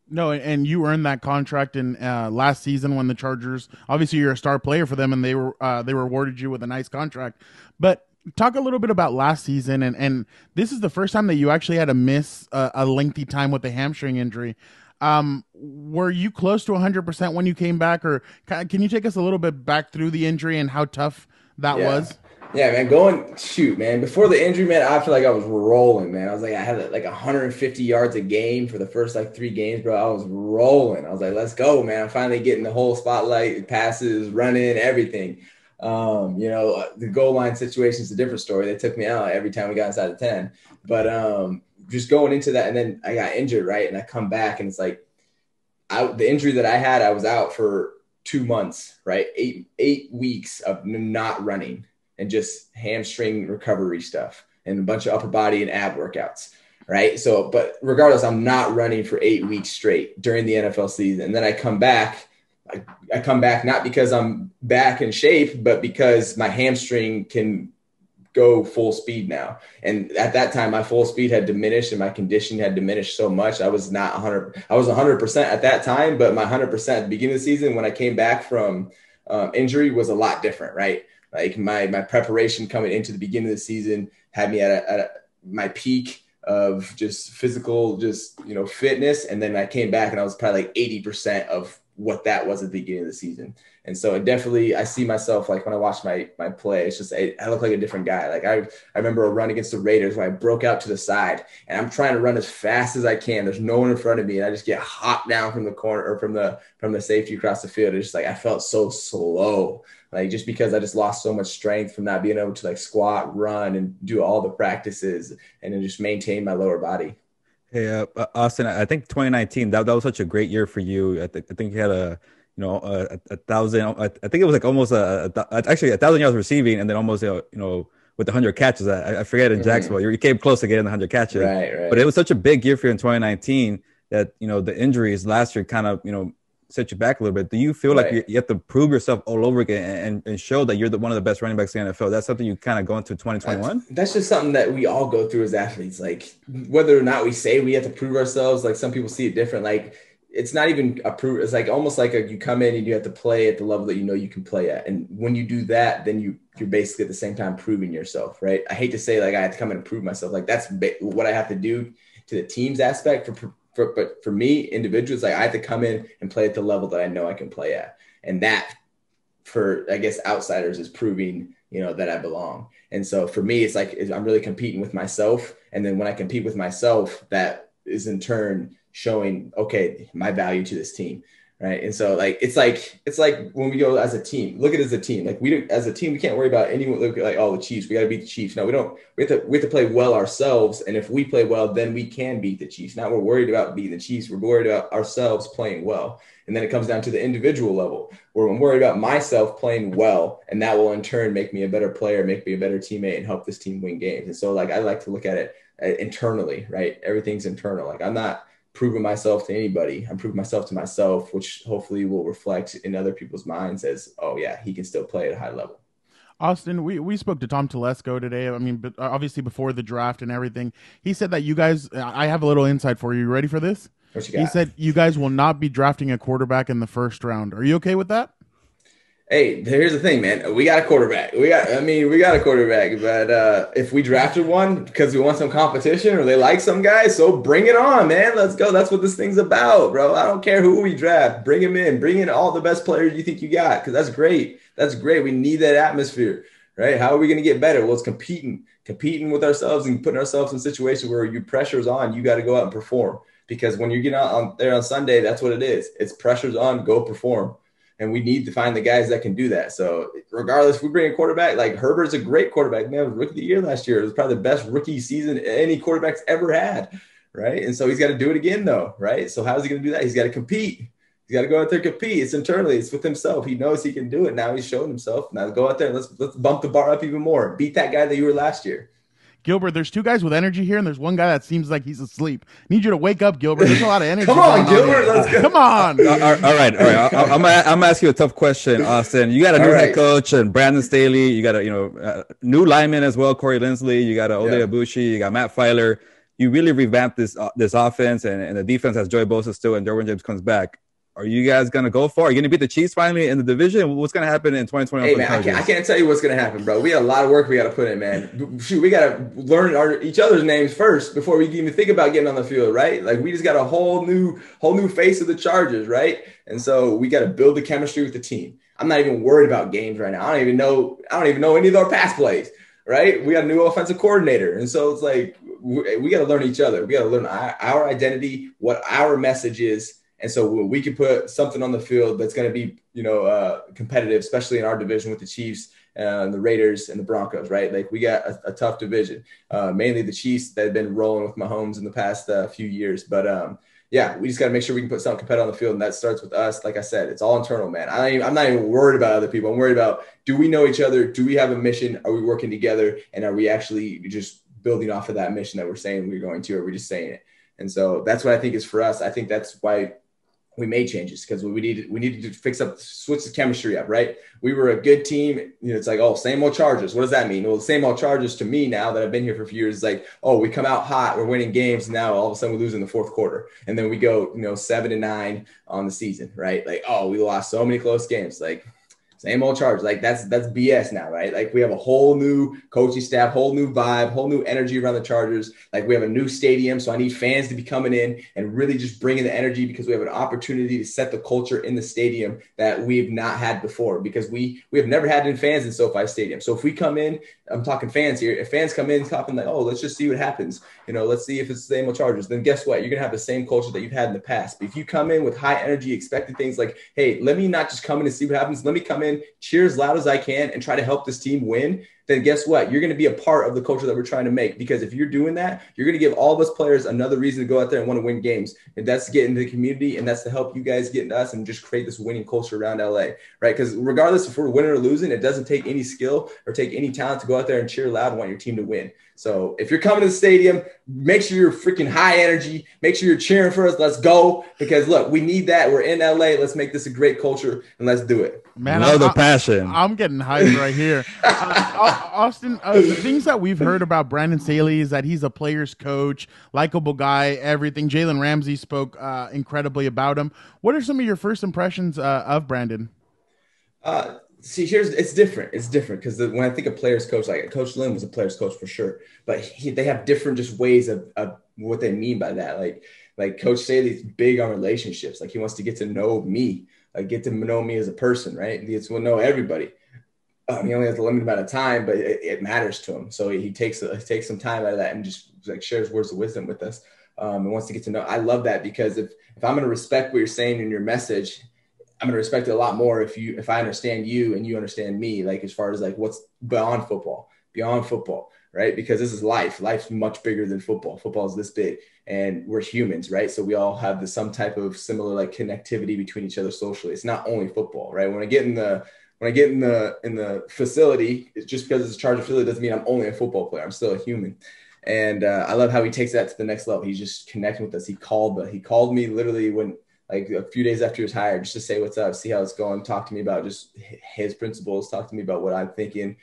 No, and you earned that contract in last season when the Chargers, obviously you're a star player for them, and they rewarded you with a nice contract. But talk a little bit about last season, and this is the first time that you actually had to miss a lengthy time with a hamstring injury. Were you close to 100% when you came back, or can you take us a little bit back through the injury and how tough that was? Yeah, man, before the injury, man, I feel like I was rolling, man. I was like, I had like 150 yards a game for the first like 3 games, bro. I was rolling. I was like, let's go, man. I'm finally getting the whole spotlight, passes, running, everything. You know, the goal line situation is a different story. They took me out every time we got inside of 10. But just going into that, and then I got injured, right? And I come back, and it's like the injury that I had, I was out for 2 months, right? 8 weeks of not running. and just hamstring recovery stuff and a bunch of upper body and ab workouts. Right. So, but regardless, I'm not running for 8 weeks straight during the NFL season. And then I come back. I come back not because I'm back in shape, but because my hamstring can go full speed now. And at that time, my full speed had diminished and my condition had diminished so much. I was not 100. I was 100% at that time, but my 100% at the beginning of the season, when I came back from injury, was a lot different. Right. Like my preparation coming into the beginning of the season had me at my peak of just physical, fitness. And then I came back and I was probably like 80% of what that was at the beginning of the season. And so I see myself, like when I watch my play, it's just, I look like a different guy. Like I remember a run against the Raiders where I broke out to the side and I'm trying to run as fast as I can. There's no one in front of me. And I just get hopped down from the corner or from the safety across the field. It's just like, I felt so slow, like just because I just lost so much strength from not being able to like squat, run, and do all the practices and then just maintain my lower body. Hey, Austin, I think 2019, that was such a great year for you. I think you had a thousand, I think it was like almost actually 1,000 yards receiving and then almost, with 100 catches. I forget in Jacksonville, you came close to getting the 100 catches. Right. But it was such a big year for you in 2019 that, the injuries last year kind of, set you back a little bit. Do you feel like you have to prove yourself all over again and show that you're one of the best running backs in the NFL? That's something you kind of go into 2021? That's just something that we all go through as athletes. Like whether or not we say we have to prove ourselves, like some people see it different. Like it's not even a prove. It's like almost like you come in and you have to play at the level that you can play at. And when you do that, then you're basically at the same time proving yourself, right? I hate to say like I have to come in and prove myself. Like that's what I have to do to the team's aspect but for me, individuals, like I have to come in and play at the level that I know I can play at. And that for, I guess, outsiders is proving, that I belong. And so for me, it's like, I'm really competing with myself. And then when I compete with myself, that is in turn showing, okay, my value to this team. Right. And so like, it's like when we go as a team, look at it as a team, like as a team, we can't worry about anyone look like, the Chiefs, we got to beat the Chiefs. No, we have to play well ourselves. And if we play well, then we can beat the Chiefs. Now we're worried about beating the Chiefs. We're worried about ourselves playing well. And then it comes down to the individual level where I'm worried about myself playing well. And that will in turn make me a better player, make me a better teammate and help this team win games. And so like, I like to look at it internally, right? Everything's internal. Like I'm not proving myself to anybody. I'm proving myself to myself, which hopefully will reflect in other people's minds as, oh yeah, he can still play at a high level. Austin, we spoke to Tom Telesco today. I mean, but obviously before the draft and everything, he said that you guys, I have a little insight for you. You ready for this? What you got? He said you guys will not be drafting a quarterback in the first round. Are you okay with that? Hey, here's the thing, man. We got a quarterback. We got a quarterback, but if we drafted one because we want some competition or they like some guy, so bring it on, man. Let's go. That's what this thing's about, bro. I don't care who we draft. Bring him in. Bring in all the best players you think you got because that's great. That's great. We need that atmosphere, right? How are we going to get better? Well, it's competing with ourselves and putting ourselves in situations where your pressure's on. You got to go out and perform because when you get out there on Sunday, that's what it is. It's pressure's on. Go perform. And we need to find the guys that can do that. So regardless, if we bring a quarterback, like Herbert's a great quarterback. Man, rookie of the year last year. It was probably the best rookie season any quarterback's ever had, right? And so he's got to do it again, though, right? So how's he going to do that? He's got to compete. He's got to go out there and compete. It's internally. It's with himself. He knows he can do it. Now he's showing himself. Now go out there and let's bump the bar up even more. Beat that guy that you were last year. Gilbert, there's two guys with energy here, and there's one guy that seems like he's asleep. Need you to wake up, Gilbert. There's a lot of energy. Come on, Gilbert. Let's go. Come on. All right. I'm gonna ask you a tough question, Austin. You got a new head coach and Brandon Staley. You got a new lineman as well, Corey Linsley. You got Ode Abushi. You got Matt Filer. You really revamped this offense, and the defense has Joey Bosa still, and Derwin James comes back. Are you guys going to go for it? Are you going to beat the Chiefs finally in the division? What's going to happen in 2021? Hey, man, I can't tell you what's going to happen, bro. We got a lot of work we got to put in, man. Shoot, we got to learn each other's names first before we even think about getting on the field, right? Like, we just got a whole new face of the Chargers, right? And so we got to build the chemistry with the team. I'm not even worried about games right now. I don't even know any of our pass plays, right? We got a new offensive coordinator. And so it's like we got to learn each other. We got to learn our identity, what our message is. And so we can put something on the field that's going to be, competitive, especially in our division with the Chiefs and the Raiders and the Broncos, right? Like we got a tough division, mainly the Chiefs that have been rolling with Mahomes in the past few years. But yeah, we just got to make sure we can put something competitive on the field. And that starts with us. Like I said, it's all internal, man. I'm not even worried about other people. I'm worried about, do we know each other? Do we have a mission? Are we working together? And are we actually just building off of that mission that we're saying we're going to, or are we just saying it? And so that's what I think is for us. I think that's why we made changes, because we needed to switch the chemistry up, right? We were a good team. It's like, oh, same old Chargers. What does that mean? Well, the same old Chargers to me now that I've been here for a few years is like, oh, we come out hot, we're winning games. Now all of a sudden we lose in the fourth quarter, and then we go 7-9 on the season, right? Like, oh, we lost so many close games. Like, same old Chargers. Like, that's BS now, right? Like, we have a whole new coaching staff, whole new vibe, whole new energy around the Chargers. Like, we have a new stadium, so I need fans to be coming in and really just bringing the energy, because we have an opportunity to set the culture in the stadium that we've not had before, because we have never had any fans in SoFi Stadium. So if we come in, I'm talking fans here, if fans come in talking like, oh, let's just see what happens, let's see if it's the same old Chargers, then guess what? You're going to have the same culture that you've had in the past. But if you come in with high energy, expecting things like, hey, let me not just come in and see what happens. Let me come in, cheer as loud as I can, and try to help this team win. Then guess what? You're going to be a part of the culture that we're trying to make, because if you're doing that, you're going to give all of us players another reason to go out there and want to win games. And that's to get into the community, and that's to help you guys get into us and just create this winning culture around LA, right? Because regardless if we're winning or losing, it doesn't take any skill or take any talent to go out there and cheer loud and want your team to win. So if you're coming to the stadium, make sure you're freaking high energy. Make sure you're cheering for us. Let's go. Because look, we need that. We're in LA. Let's make this a great culture, and let's do it. Man, love the passion. I'm getting hyped right here. Austin, the things that we've heard about Brandon Staley is that he's a player's coach, likable guy, everything. Jalen Ramsey spoke incredibly about him. What are some of your first impressions of Brandon? See, it's different. It's different because when I think of players coach, like Coach Lynn was a players coach for sure, but they have different just ways of what they mean by that. Like Coach Staley's big on relationships. Like, he wants to get to know me, like get to know me as a person, right? He gets to know everybody. He only has a limited amount of time, but it matters to him. So he takes some time out of that and just like shares words of wisdom with us, and wants to get to know. I love that, because if I'm going to respect what you're saying in your message, I'm going to respect it a lot more if I understand you and you understand me, like as far as like what's beyond football, right? Because this is life. Life's much bigger than football. Football is this big, and we're humans, right? So we all have some type of similar like connectivity between each other socially. It's not only football, right? When I get in the facility, it's just because it's a Charger facility doesn't mean I'm only a football player. I'm still a human. And I love how he takes that to the next level. He's just connecting with us. He called me literally when, like a few days after he was hired, just to say what's up, see how it's going, talk to me about just his principles, talk to me about what I'm thinking,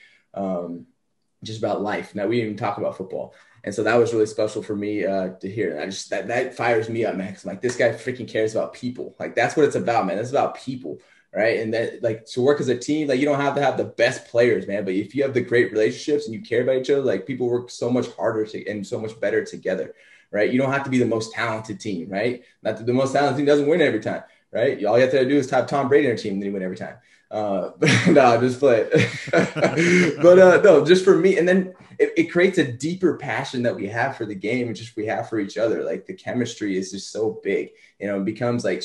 just about life. Now, we didn't even talk about football. And so that was really special for me to hear. And that fires me up, man. 'Cause I'm like, this guy freaking cares about people. Like, that's what it's about, man. It's about people, right? And that, like, to work as a team, like, you don't have to have the best players, man. But if you have the great relationships and you care about each other, like, people work so much harder and so much better together. Right? You don't have to be the most talented team, right? Not the most talented team doesn't win every time, right? All you have to do is have Tom Brady on your team, then you win every time. But no, just play it. But no, just for me. And then it creates a deeper passion that we have for the game and just we have for each other. Like, the chemistry is just so big, it becomes like,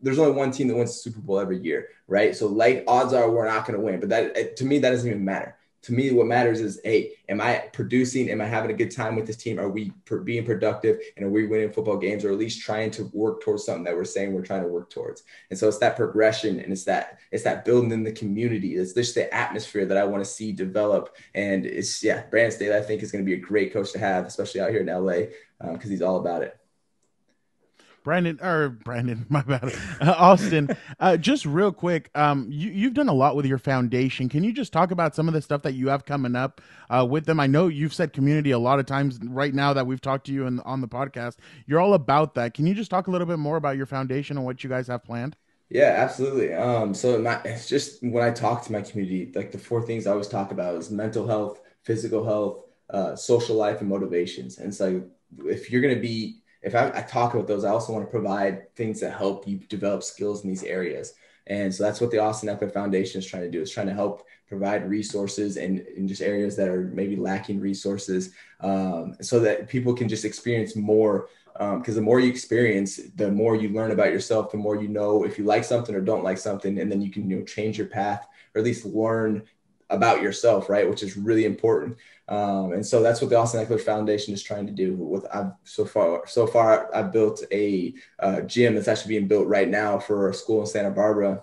there's only one team that wins the Super Bowl every year, right? So like, odds are we're not going to win, but that, to me, that doesn't even matter. To me, what matters is, hey, am I producing? Am I having a good time with this team? Are we being productive? And are we winning football games, or at least trying to work towards something that we're saying we're trying to work towards? And so it's that progression, and it's that building in the community. It's just the atmosphere that I want to see develop. And Brandon Staley, I think, is going to be a great coach to have, especially out here in LA, because he's all about it. Brandon, my bad. Austin, just real quick, you've done a lot with your foundation. Can you just talk about some of the stuff that you have coming up with them? I know you've said community a lot of times right now that we've talked to you on the podcast. You're all about that. Can you just talk a little bit more about your foundation and what you guys have planned? Yeah, absolutely. It's just when I talk to my community, like the 4 things I always talk about is mental health, physical health, social life, and motivations. And so if I talk about those, I also want to provide things that help you develop skills in these areas. And so that's what the Austin Ekeler Foundation is trying to do, is trying to help provide resources in just areas that are maybe lacking resources, so that people can just experience more. Because the more you experience, the more you learn about yourself, the more you know if you like something or don't like something, and then you can change your path, or at least learn about yourself, right? Which is really important. And so that's what the Austin Ekeler Foundation is trying to do. So far, I've built a gym that's actually being built right now for a school in Santa Barbara,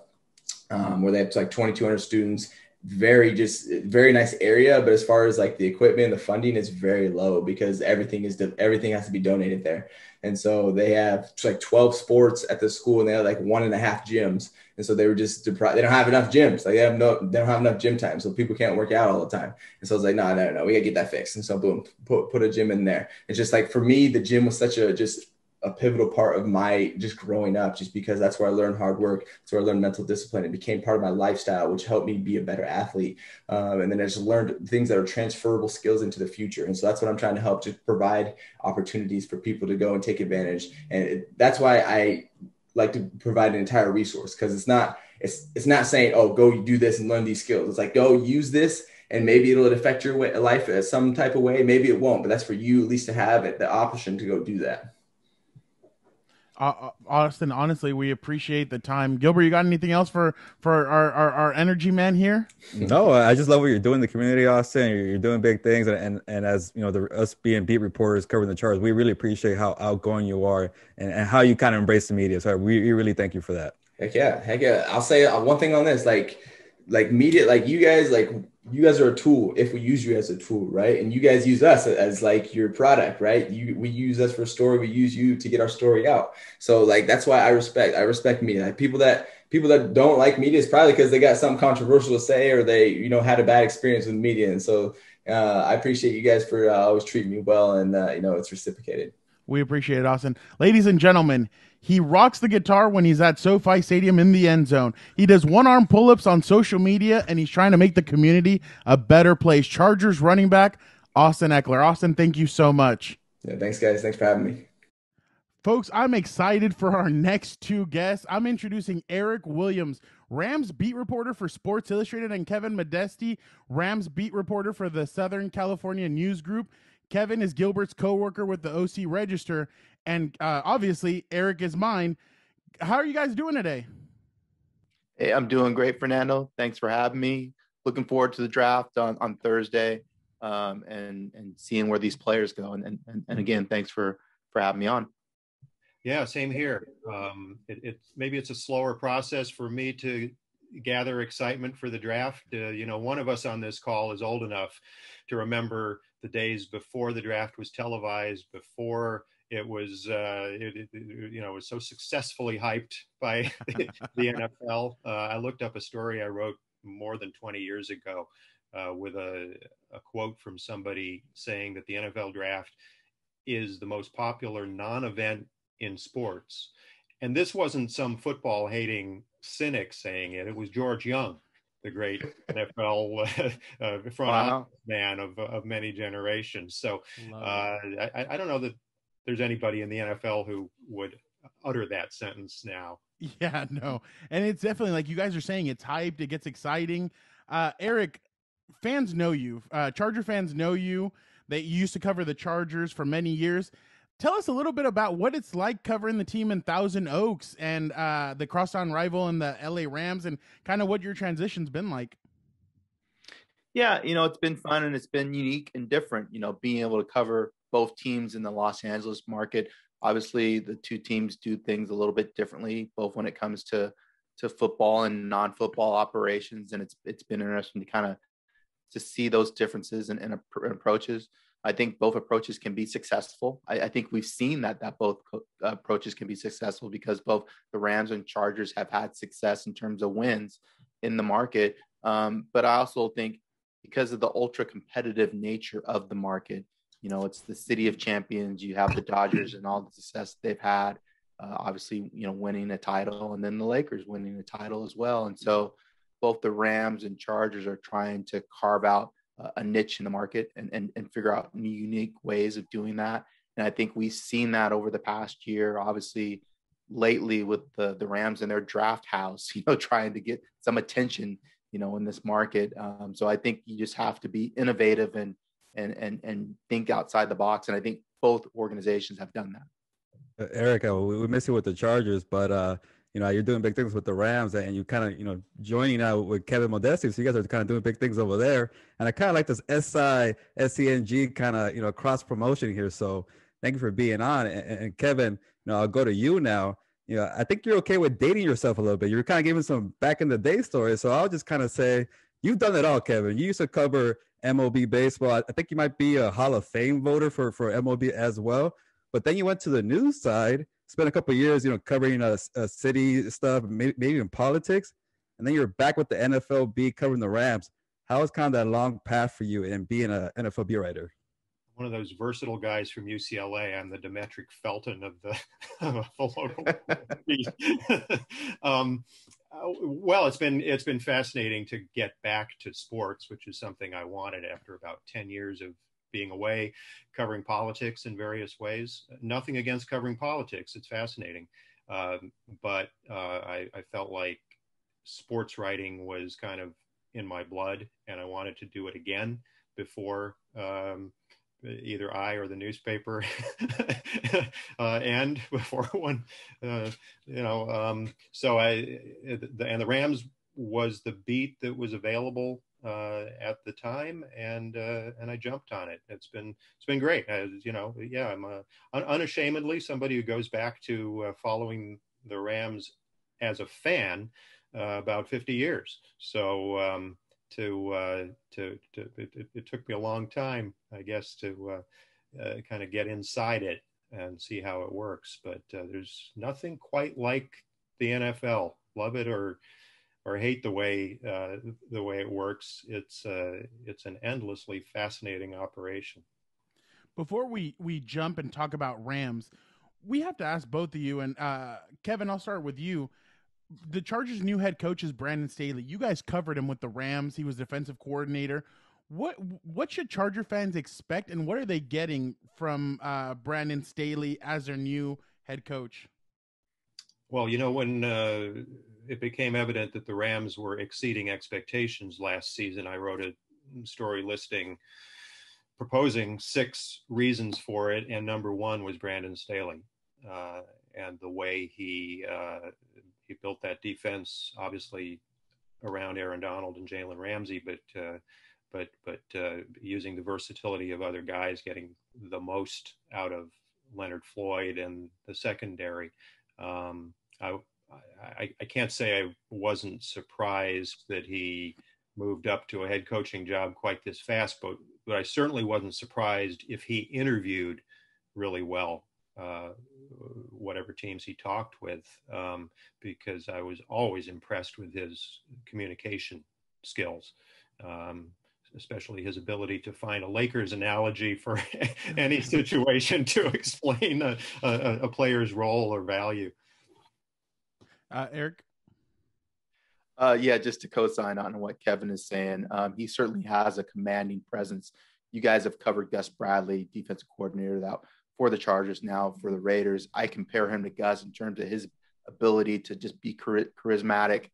where they have like 2,200 students. Very nice area, but as far as like the equipment, the funding is very low because everything has to be donated there. And so they have like 12 sports at the school, and they have like 1.5 gyms. And so they were just deprived. They don't have enough gyms. Like they don't have enough gym time, so people can't work out all the time. And so I was like, no, we gotta get that fixed. And so boom, put a gym in there. It's just like, for me, the gym was such a pivotal part of my just growing up, just because that's where I learned hard work. That's where I learned mental discipline. It became part of my lifestyle, which helped me be a better athlete. And then I just learned things that are transferable skills into the future. And so that's what I'm trying to help, to provide opportunities for people to go and take advantage. And that's why I like to provide an entire resource, because it's not saying, oh, go do this and learn these skills. It's like, go use this, and maybe it'll affect your life in some type of way. Maybe it won't, but that's for you at least to have the option to go do that. Austin, honestly, we appreciate the time. Gilbert, you got anything else for our energy man here? No, I just love what you're doing in the community, Austin. You're doing big things, and as you know, us being beat reporters covering the Chargers, we really appreciate how outgoing you are and how you kind of embrace the media. So we really thank you for that. Heck yeah. I'll say one thing on this, like media, like you guys are a tool if we use you as a tool, right? And you guys use us as like your product, right? We use us for a story. We use you to get our story out. So like, that's why I respect media. Like people that don't like media is probably because they got something controversial to say, or they, had a bad experience with media. And so I appreciate you guys for always treating me well, and it's reciprocated. We appreciate it, Austin. Ladies and gentlemen, he rocks the guitar when he's at SoFi Stadium in the end zone. He does one-arm pull-ups on social media, and he's trying to make the community a better place. Chargers running back, Austin Ekeler. Austin, thank you so much. Yeah, thanks, guys. Thanks for having me. Folks, I'm excited for our next two guests. I'm introducing Eric Williams, Rams beat reporter for Sports Illustrated, and Kevin Modesti, Rams beat reporter for the Southern California News Group. Kevin is Gilbert's coworker with the OC Register, and obviously Eric is mine. How are you guys doing today? Hey, I'm doing great, Fernando. Thanks for having me. Looking forward to the draft on Thursday, and seeing where these players go. And again, thanks for having me on. Yeah, same here. Maybe it's a slower process for me to gather excitement for the draft. One of us on this call is old enough to remember the days before the draft was televised, before it was, it was so successfully hyped by the NFL. I looked up a story I wrote more than 20 years ago with a quote from somebody saying that the NFL draft is the most popular non-event in sports. And this wasn't some football hating cynic saying it. It was George Young, the great NFL front office man of many generations. So I don't know that there's anybody in the NFL who would utter that sentence now. Yeah, no. And it's definitely, like you guys are saying, it's hyped. It gets exciting. Eric, fans know you. Charger fans know you. They used to cover the Chargers for many years. Tell us a little bit about what it's like covering the team in Thousand Oaks and the crosstown rival and the LA Rams, and kind of what your transition's been like. Yeah, it's been fun, and it's been unique and different, being able to cover both teams in the Los Angeles market. Obviously, the two teams do things a little bit differently, both when it comes to football and non-football operations. And it's been interesting to kind of to see those differences and approaches. I think both approaches can be successful. I think we've seen that both approaches can be successful because both the Rams and Chargers have had success in terms of wins in the market. But I also think because of the ultra competitive nature of the market, it's the city of champions. You have the Dodgers and all the success they've had, obviously, winning a title, and then the Lakers winning a title as well. And so both the Rams and Chargers are trying to carve out a niche in the market and figure out unique ways of doing that. And I think we've seen that over the past year, obviously lately with the Rams and their draft house, trying to get some attention, in this market. So I think you just have to be innovative and think outside the box. And I think both organizations have done that. Eric, we miss you with the Chargers, but you're doing big things with the Rams, and you kind of, joining now with Kevin Modesti. So you guys are kind of doing big things over there. And I kind of like this SCNG kind of, cross promotion here. So thank you for being on. And Kevin, I'll go to you now. I think you're okay with dating yourself a little bit. You're kind of giving some back in the day stories. So I'll just kind of say, you've done it all, Kevin. You used to cover MLB baseball. I think you might be a Hall of Fame voter for MLB as well. But then you went to the news side, spent a couple of years, covering city stuff, maybe even politics. And then you're back with the NFL beat, covering the Rams. How was kind of that long path for you in being an NFL beat writer? One of those versatile guys from UCLA. I'm the Demetric Felton of the, of the local beat. Well, it's been fascinating to get back to sports, which is something I wanted after about 10 years of being away, covering politics in various ways. Nothing against covering politics. It's fascinating. But I felt like sports writing was kind of in my blood, and I wanted to do it again before either I or the newspaper and before one, so the Rams was the beat that was available at the time, and I jumped on it. It's been great. I'm unashamedly somebody who goes back to following the Rams as a fan about 50 years. So it took me a long time, I guess, to kind of get inside it and see how it works. But there's nothing quite like the NFL. Love it or hate the way it works. It's an endlessly fascinating operation. Before we jump and talk about Rams, we have to ask both of you, and Kevin, I'll start with you. The Chargers' new head coach is Brandon Staley. You guys covered him with the Rams. He was defensive coordinator. What should Charger fans expect, and what are they getting from Brandon Staley as their new head coach? Well, when it became evident that the Rams were exceeding expectations last season, I wrote a story proposing 6 reasons for it, and number 1 was Brandon Staley and the way he built that defense, obviously around Aaron Donald and Jalen Ramsey, but using the versatility of other guys, getting the most out of Leonard Floyd and the secondary. I can't say I wasn't surprised that he moved up to a head coaching job quite this fast, but I certainly wasn't surprised if he interviewed really well, whatever teams he talked with, because I was always impressed with his communication skills, especially his ability to find a Lakers analogy for any situation to explain a player's role or value. Eric? Just to co-sign on what Kevin is saying, he certainly has a commanding presence. You guys have covered Gus Bradley, defensive coordinator for the Chargers, now for the Raiders. I compare him to Gus in terms of his ability to just be charismatic,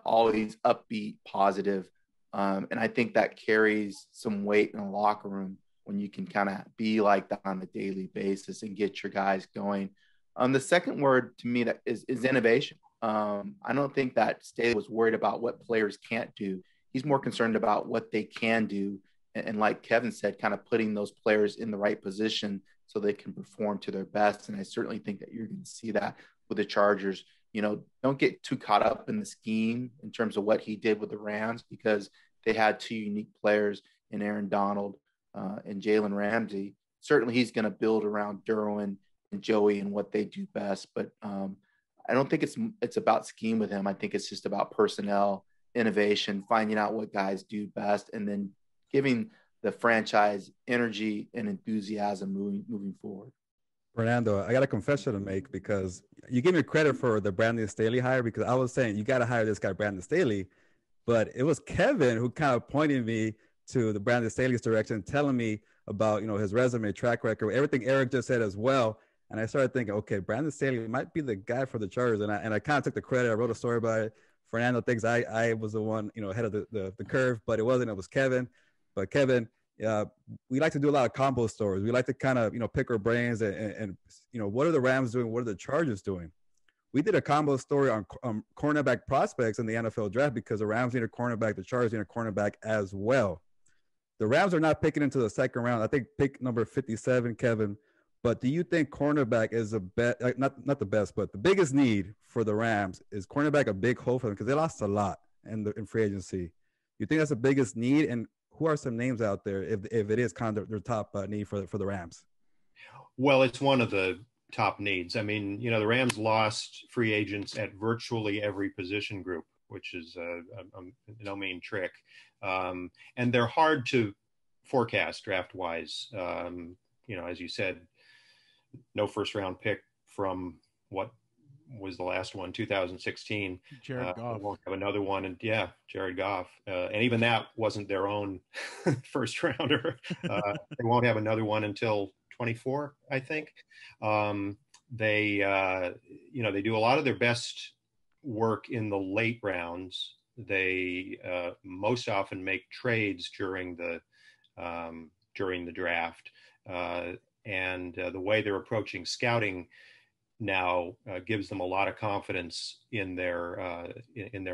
always upbeat, positive. And I think that carries some weight in the locker room when you can kind of be like that on a daily basis and get your guys going. The second word to me that is innovation. I don't think that Staley was worried about what players can't do. He's more concerned about what they can do. And like Kevin said, kind of putting those players in the right position so they can perform to their best. And I certainly think that you're going to see that with the Chargers. Don't get too caught up in the scheme in terms of what he did with the Rams, because they had 2 unique players in Aaron Donald and Jalen Ramsey. Certainly he's going to build around Derwin and Joey and what they do best. But I don't think it's about scheme with him. I think it's just about personnel, innovation, finding out what guys do best, and then giving the franchise energy and enthusiasm moving forward. Fernando, I got a confession to make, because you give me credit for the Brandon Staley hire, because I was saying you got to hire this guy, Brandon Staley, but it was Kevin who kind of pointed me to the Brandon Staley's direction, telling me about, his resume, track record, everything Eric just said as well. And I started thinking, okay, Brandon Staley might be the guy for the Chargers. And I kind of took the credit. I wrote a story about it. Fernando thinks I was the one, ahead of the curve, but it wasn't. It was Kevin. But Kevin, we like to do a lot of combo stories. We like to kind of, pick our brains and what are the Rams doing? What are the Chargers doing? we did a combo story on cornerback prospects in the NFL draft because the Rams need a cornerback, the Chargers need a cornerback as well. The Rams are not picking into the second round. I think pick number 57, Kevin. But do you think cornerback is not the best, but the biggest need for the Rams? Is cornerback a big hole for them because they lost a lot in free agency? You think that's the biggest need? And who are some names out there if it is kind of their top need for the Rams? Well, it's one of the top needs. I mean, the Rams lost free agents at virtually every position group, which is no mean trick. And they're hard to forecast draft-wise. As you said, no first-round pick from what was the last one, 2016. Jared Goff. Won't have another one, and Jared Goff. And even that wasn't their own first-rounder. They won't have another one until 24, I think. They do a lot of their best work in the late rounds. They most often make trades during the draft, and the way they're approaching scouting now gives them a lot of confidence in their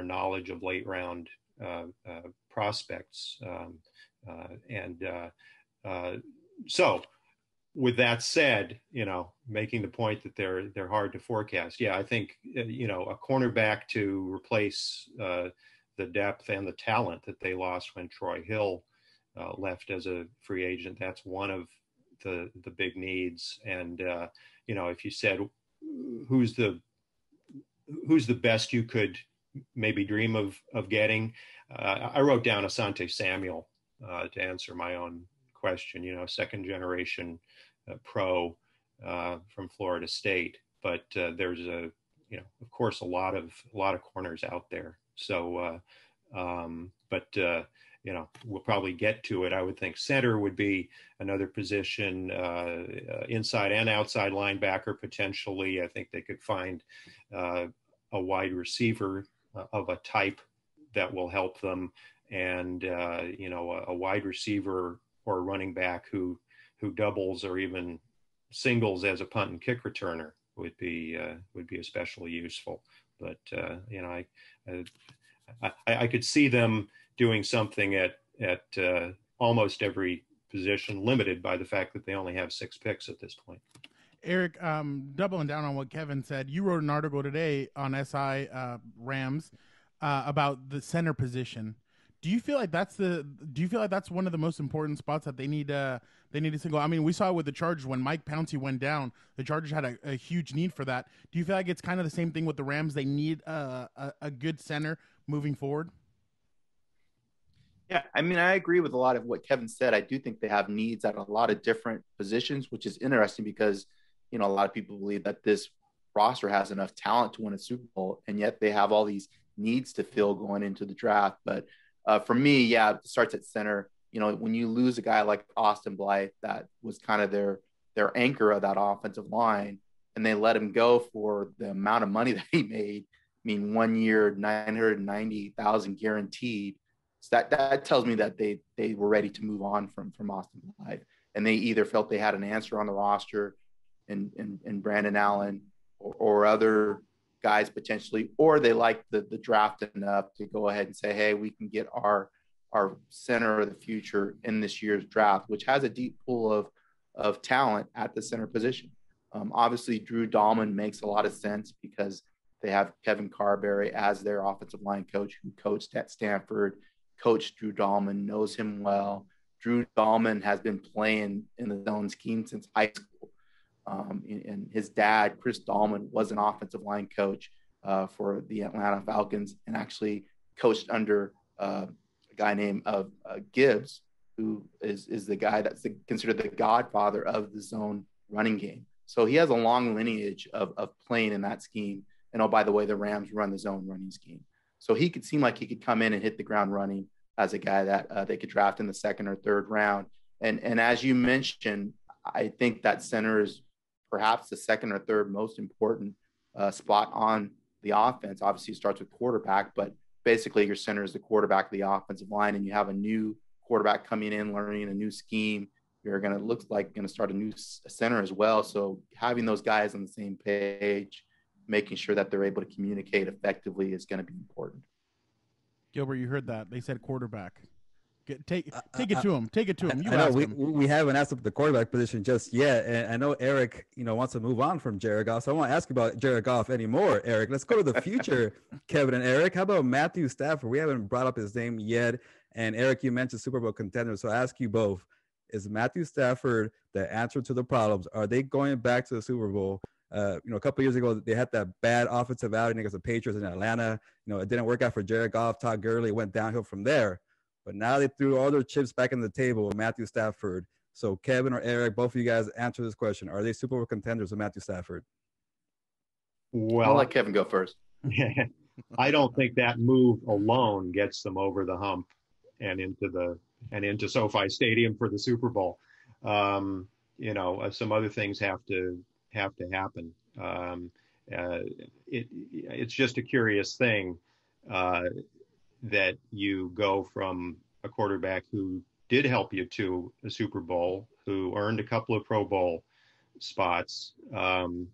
knowledge of late round prospects, so. With that said, making the point that they're hard to forecast. Yeah, I think a cornerback to replace the depth and the talent that they lost when Troy Hill left as a free agent. That's one of the big needs. And if you said who's the best you could maybe dream of getting, I wrote down Asante Samuel to answer my own question. Second generation pro from Florida State, but there's of course a lot of corners out there. So we'll probably get to it. I would think center would be another position, inside and outside linebacker potentially. I think they could find a wide receiver of a type that will help them, and a wide receiver or a running back who doubles or even singles as a punt and kick returner would be especially useful. But I could see them doing something at almost every position, limited by the fact that they only have 6 picks at this point. Eric, doubling down on what Kevin said, you wrote an article today on SI Rams about the center position. Do you feel like that's one of the most important spots that they need to single? I mean, we saw it with the Chargers when Mike Pouncey went down. The Chargers had a huge need for that. Do you feel like it's kind of the same thing with the Rams? They need a good center moving forward. Yeah, I mean, I agree with a lot of what Kevin said. I do think they have needs at a lot of different positions, which is interesting because a lot of people believe that this roster has enough talent to win a Super Bowl, and yet they have all these needs to fill going into the draft. But for me, it starts at center. When you lose a guy like Austin Blythe, that was kind of their anchor of that offensive line, and they let him go for the amount of money that he made. I mean, 1 year, $990,000 guaranteed. So that tells me that they were ready to move on from Austin Blythe, and they either felt they had an answer on the roster in Brandon Allen or other guys potentially, or they liked the draft enough to go ahead and say, hey, we can get our center of the future in this year's draft, which has a deep pool of talent at the center position. Obviously, Drew Dahlman makes a lot of sense because they have Kevin Carberry as their offensive line coach, who coached at Stanford, coached Drew Dahlman, knows him well. Drew Dahlman has been playing in the zone scheme since high school. And his dad, Chris Dahlman, was an offensive line coach for the Atlanta Falcons, and actually coached under a guy named Gibbs, who is the guy that's considered the godfather of the zone running game. So he has a long lineage of playing in that scheme. And oh, by the way, the Rams run the zone running scheme. So he could seem like he could come in and hit the ground running as a guy that they could draft in the second or third round. And as you mentioned, I think that center is perhaps the second or third most important spot on the offense. Obviously, it starts with quarterback, but basically your center is the quarterback of the offensive line, and you have a new quarterback coming in, learning a new scheme. You're going to start a new center as well. So having those guys on the same page making sure that they're able to communicate effectively is going to be important. Gilbert, you heard that. They said quarterback. Take it to him. Take it to him. You I know ask him. we haven't asked about the quarterback position just yet, and I know Eric, wants to move on from Jared Goff. So I won't ask you about Jared Goff anymore, Eric. Let's go to the future, Kevin and Eric. How about Matthew Stafford? We haven't brought up his name yet, and Eric, you mentioned Super Bowl contender. So I ask you both: is Matthew Stafford the answer to the problems? Are they going back to the Super Bowl? A couple of years ago, they had that bad offensive outing against the Patriots in Atlanta. It didn't work out for Jared Goff. Todd Gurley went downhill from there. But now they threw all their chips back on the table with Matthew Stafford. So Kevin or Eric, both of you guys answer this question. Are they Super Bowl contenders with Matthew Stafford? Well, I'll let Kevin go first. I don't think that move alone gets them over the hump and into SoFi Stadium for the Super Bowl. Some other things have to happen. It's just a curious thing that you go from a quarterback who did help you to a Super Bowl, who earned a couple of Pro Bowl spots, and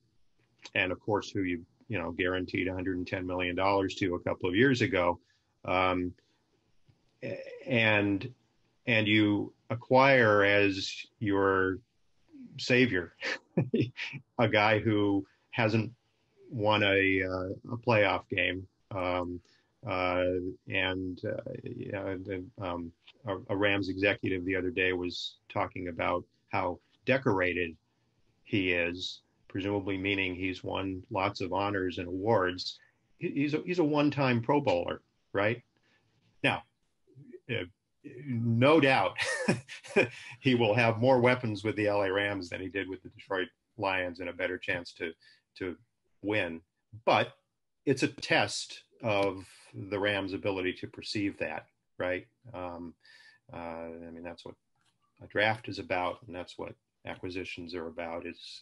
of course, who you guaranteed $110 million to a couple of years ago, and you acquire as your savior a guy who hasn't won a playoff game. A Rams executive the other day was talking about how decorated he is, presumably meaning he's won lots of honors and awards. He's a one-time Pro Bowler, right? Now, no doubt he will have more weapons with the LA Rams than he did with the Detroit Lions and a better chance to win. But it's a test of the Rams' ability to perceive that, right? That's what a draft is about, and that's what acquisitions are about, is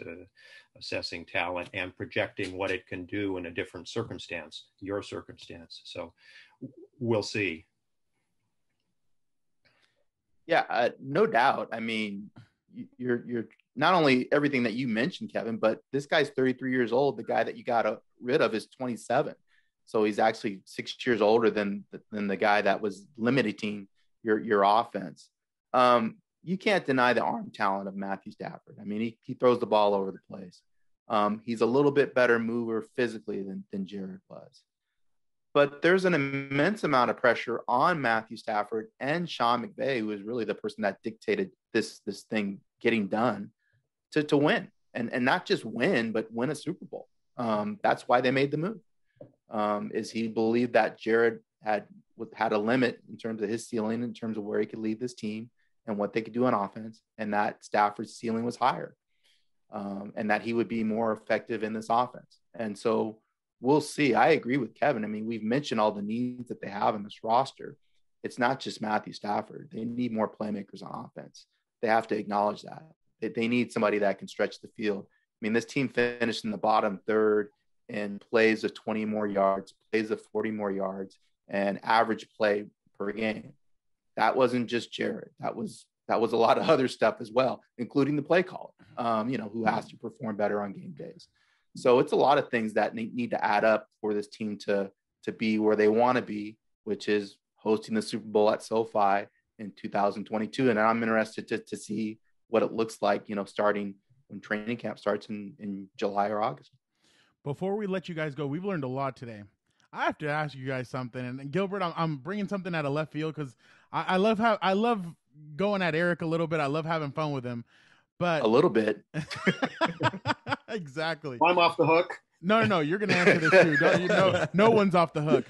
assessing talent and projecting what it can do in a different circumstance, your circumstance. So we'll see. Yeah, no doubt. You're not only everything that you mentioned, Kevin, but this guy's 33 years old. The guy that you got rid of is 27. So he's actually 6 years older than the guy that was limiting your offense. You can't deny the arm talent of Matthew Stafford. He throws the ball over the place. He's a little bit better mover physically than Jared was. But there's an immense amount of pressure on Matthew Stafford and Sean McVay, who is really the person that dictated this thing getting done, to win. And not just win, but win a Super Bowl. That's why they made the move. Is he believed that Jared had a limit in terms of his ceiling, in terms of where he could lead this team and what they could do on offense, and that Stafford's ceiling was higher, and that he would be more effective in this offense. And so we'll see. I agree with Kevin. We've mentioned all the needs that they have in this roster. It's not just Matthew Stafford. They need more playmakers on offense. They have to acknowledge that. They need somebody that can stretch the field. This team finished in the bottom third and plays of 20 more yards, plays of 40 more yards, and average play per game. That wasn't just Jared. That was a lot of other stuff as well, including the play call, who has to perform better on game days. So it's a lot of things that need to add up for this team to be where they want to be, which is hosting the Super Bowl at SoFi in 2022. And I'm interested to see what it looks like, starting when training camp starts in July or August. Before we let you guys go, we've learned a lot today. I have to ask you guys something, and Gilbert, I'm bringing something out of left field because I love going at Eric a little bit. I love having fun with him, but a little bit. Exactly. I'm off the hook. No, you're gonna answer this too. No one's off the hook.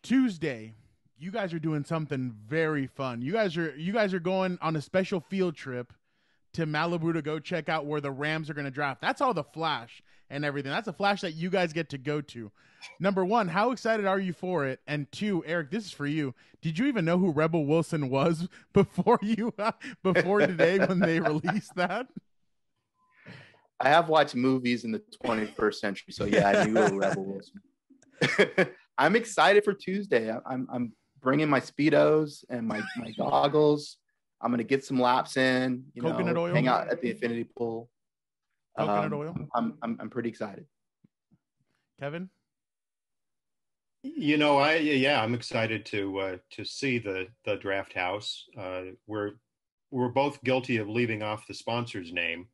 Tuesday, you guys are doing something very fun. You guys are going on a special field trip to Malibu to go check out where the Rams are going to draft. That's all the flash and everything. That's a flash that you guys get to go to. Number one, how excited are you for it? And two, Eric, this is for you. Did you even know who Rebel Wilson was before today when they released that? I have watched movies in the 21st century, so yeah, I knew Rebel Wilson. I'm excited for Tuesday. I'm bringing my Speedos and my goggles. I'm going to get some laps in, oil, hang out at the infinity pool. Coconut oil. I'm pretty excited. Kevin? I'm excited to see the draft house. We're both guilty of leaving off the sponsor's name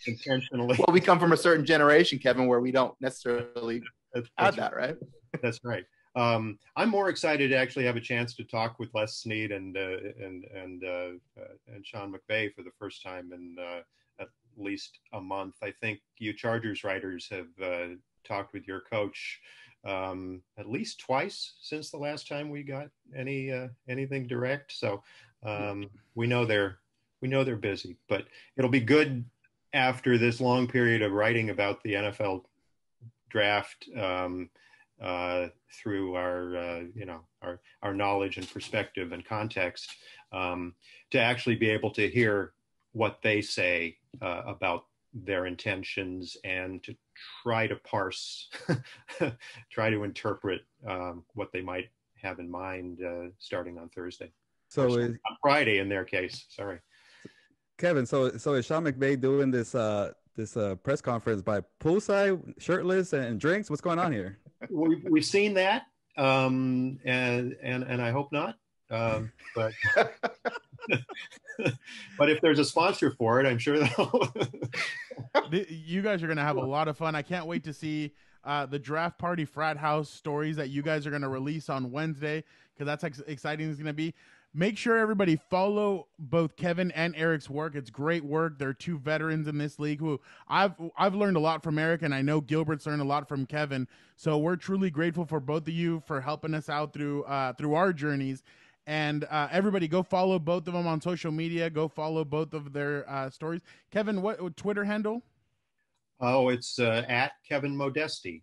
intentionally. Well, we come from a certain generation, Kevin, where we don't necessarily add that, right? That's right. I'm more excited to actually have a chance to talk with Les Snead and Sean McVay for the first time in at least a month. I think you Chargers writers have talked with your coach at least twice since the last time we got anything direct. So we know they're busy, but it'll be good after this long period of writing about the NFL draft through our knowledge and perspective and context to actually be able to hear what they say about their intentions and to try to parse, try to interpret what they might have in mind starting on Thursday. So on Friday in their case, sorry. Kevin, so is Sean McVay doing this press conference by poolside, shirtless, and drinks? What's going on here? We've seen that, and I hope not. But but if there's a sponsor for it, I'm sure they'll. You guys are going to have a lot of fun. I can't wait to see the draft party frat house stories that you guys are going to release on Wednesday, because that's exciting. It's going to be. Make sure everybody follow both Kevin and Eric's work. It's great work. They're two veterans in this league who I've learned a lot from Eric, and I know Gilbert's learned a lot from Kevin. So we're truly grateful for both of you for helping us out through our journeys. And everybody go follow both of them on social media. Go follow both of their stories. Kevin, what Twitter handle? Oh, it's at Kevin Modesti.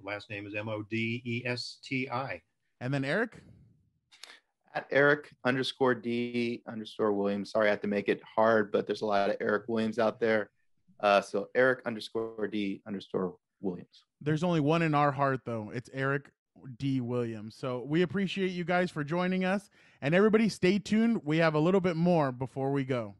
Last name is Modesti. And then Eric? At Eric_D_Williams. Sorry, I have to make it hard, but there's a lot of Eric Williams out there. So Eric_D_Williams. There's only one in our heart, though. It's Eric D. Williams. So we appreciate you guys for joining us. And everybody stay tuned. We have a little bit more before we go.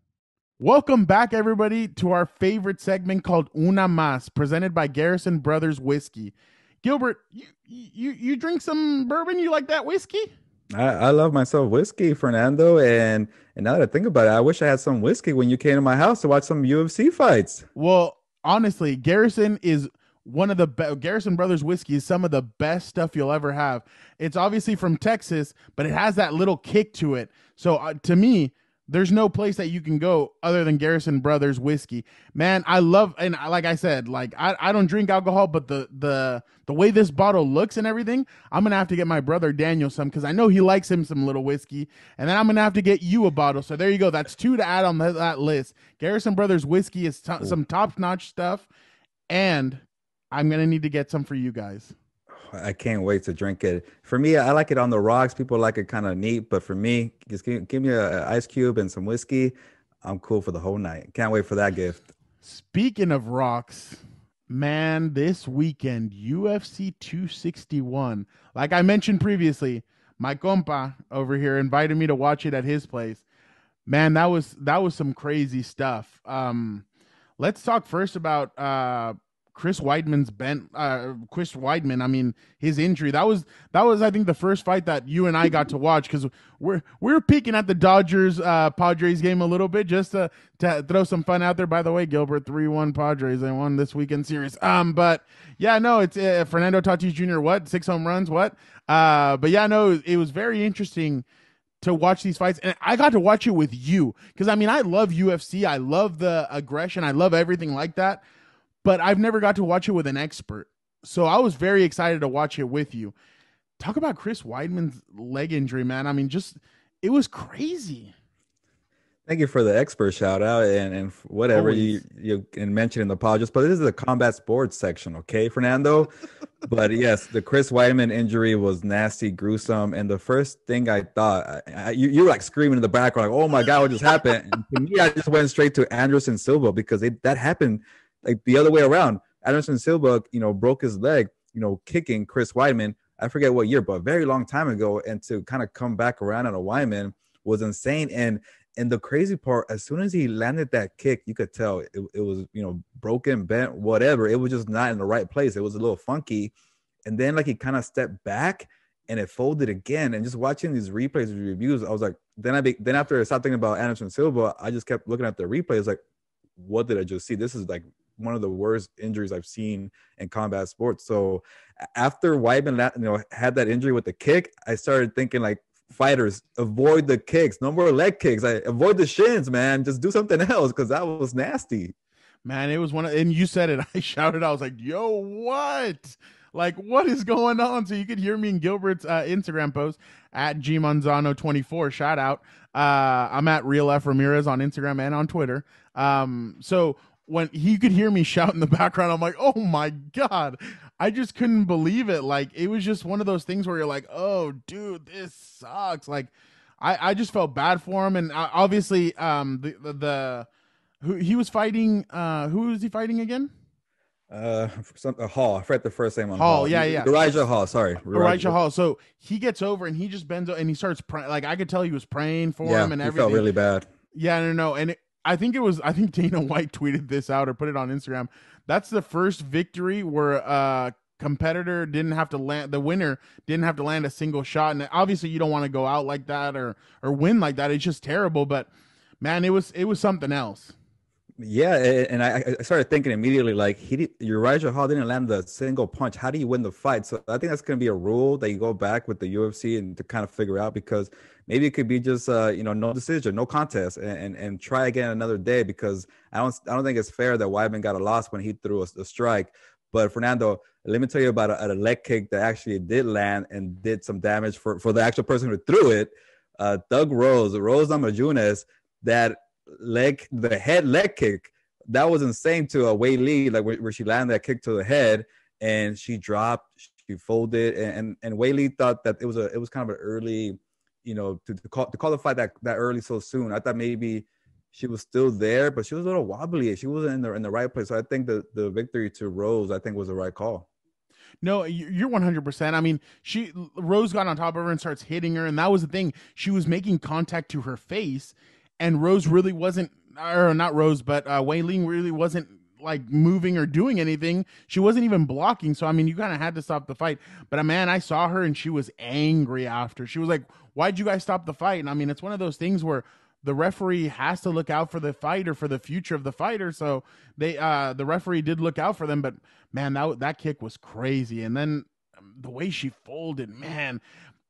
Welcome back, everybody, to our favorite segment called Una Más, presented by Garrison Brothers Whiskey. Gilbert, you drink some bourbon? You like that whiskey? I love myself whiskey, Fernando, and now that I think about it, I wish I had some whiskey when you came to my house to watch some UFC fights. Well, honestly, Garrison is one of the Garrison Brothers whiskey is some of the best stuff you'll ever have. It's obviously from Texas, but it has that little kick to it. So to me, there's no place that you can go other than Garrison Brothers whiskey. Man, I love, and like I said, like I don't drink alcohol, but the way this bottle looks and everything, I'm going to have to get my brother Daniel some, because I know he likes him some little whiskey, and then I'm going to have to get you a bottle. So there you go. That's two to add on that list. Garrison Brothers whiskey is some top-notch stuff, and I'm going to need to get some for you guys. I can't wait to drink it. For me, I like it on the rocks. People like it kind of neat, but for me, just give me an ice cube and some whiskey. I'm cool for the whole night. Can't wait for that gift. Speaking of rocks, man, this weekend, UFC 261. Like I mentioned previously, my compa over here invited me to watch it at his place. Man, that was some crazy stuff. Let's talk first about Chris Weidman, I mean, his injury. That was I think the first fight that you and I got to watch, because we're peeking at the Dodgers Padres game a little bit just to throw some fun out there. By the way, Gilbert, 3-1 Padres. They won this weekend series. But yeah, no, it's Fernando Tatis Jr. 6 home runs? But yeah, no, it was very interesting to watch these fights, and I got to watch it with you, because I mean, I love UFC. I love the aggression. I love everything like that. But I've never got to watch it with an expert. So I was very excited to watch it with you. Talk about Chris Weidman's leg injury, man. I mean, it was crazy. Thank you for the expert shout out and whatever you mentioned in the podcast. But this is the combat sports section, okay, Fernando? But yes, the Chris Weidman injury was nasty, gruesome. And the first thing I thought, you were like screaming in the background, like, oh my God, what just happened? And to me, I just went straight to Anderson Silva, because that happened like the other way around. Anderson Silva, broke his leg, kicking Chris Weidman. I forget what year, but a very long time ago. And to kind of come back around on a Weidman was insane. And And the crazy part, as soon as he landed that kick, you could tell it was, broken, bent, whatever. It was just not in the right place. It was a little funky. And then like he kind of stepped back and it folded again. And just watching these replays and reviews, I was like, then after I stopped thinking about Anderson Silva, I just kept looking at the replays like, what did I just see? This is like one of the worst injuries I've seen in combat sports. So after Weidman, had that injury with the kick, I started thinking like, fighters, avoid the kicks. No more leg kicks. Avoid the shins, man. Just do something else because that was nasty. Man, it was and you said it. I shouted. I was like, yo, what? Like, what is going on? So you could hear me in Gilbert's Instagram post at gmanzano24. Shout out. I'm at Real F Ramirez on Instagram and on Twitter. So when he could hear me shout in the background, I'm like, oh my God. I just couldn't believe it. Like, it was just one of those things where you're like, oh, dude, this sucks. Like, I just felt bad for him. And obviously, who he was fighting, who was he fighting again? Hall. I forgot the first name on Hall. Yeah. Elijah Hall. Sorry. Elijah Hall. So he gets over and he just bends over and he starts praying. Like, I could tell he was praying for him and everything. He felt really bad. Yeah, no. And I think Dana White tweeted this out or put it on Instagram. That's the first victory where a competitor didn't have to land, the winner didn't have to land a single shot. And obviously you don't want to go out like that or win like that. It's just terrible. But man, it was something else. Yeah, and I started thinking immediately, like, Elijah Hall didn't land a single punch. How do you win the fight? So I think that's going to be a rule that you go back with the UFC and to kind of figure out, because maybe it could be just, no decision, no contest, and try again another day, because I don't think it's fair that Weidman got a loss when he threw a strike. But Fernando, let me tell you about a leg kick that actually did land and did some damage for the actual person who threw it. Doug Rose Namajunas, that the head leg kick, that was insane to Wei Li, like where she landed that kick to the head and she dropped, she folded, and Wei Li thought that it was kind of an early, to call the fight that early so soon. I thought maybe she was still there, but she was a little wobbly. She wasn't in the right place. So I think the victory to Rose, I think, was the right call. No, you're 100%. I mean, Rose got on top of her and starts hitting her, and that was the thing. She was making contact to her face. And Rose really wasn't, or not Rose, but Wei Ling really wasn't like moving or doing anything. She wasn't even blocking. So, I mean, you kind of had to stop the fight. But man, I saw her and she was angry after. She was like, why'd you guys stop the fight? And I mean, it's one of those things where the referee has to look out for the fighter, for the future of the fighter. So the referee did look out for them. But man, that kick was crazy. And then the way she folded, man.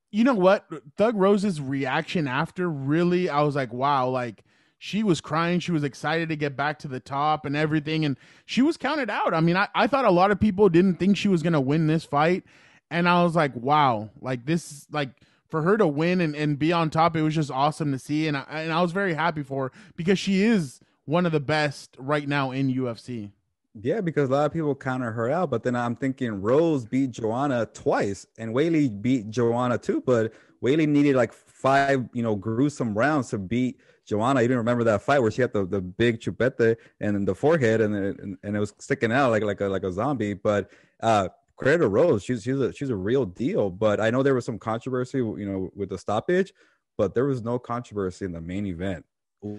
You know what? Thug Rose's reaction after, really, I was like, wow, like she was crying. She was excited to get back to the top and everything. And she was counted out. I mean, I thought a lot of people didn't think she was going to win this fight. And I was like, wow, like this, like for her to win and be on top, it was just awesome to see. And I was very happy for her because she is one of the best right now in UFC. Yeah, because a lot of people counter her out, but then I'm thinking Rose beat Joanna twice, and Wei Li beat Joanna too. But Wei Li needed like 5, gruesome rounds to beat Joanna. You didn't remember that fight where she had the big chupete and the forehead, and it was sticking out like a zombie. But credit to Rose, she's a real deal. But I know there was some controversy, with the stoppage, but there was no controversy in the main event.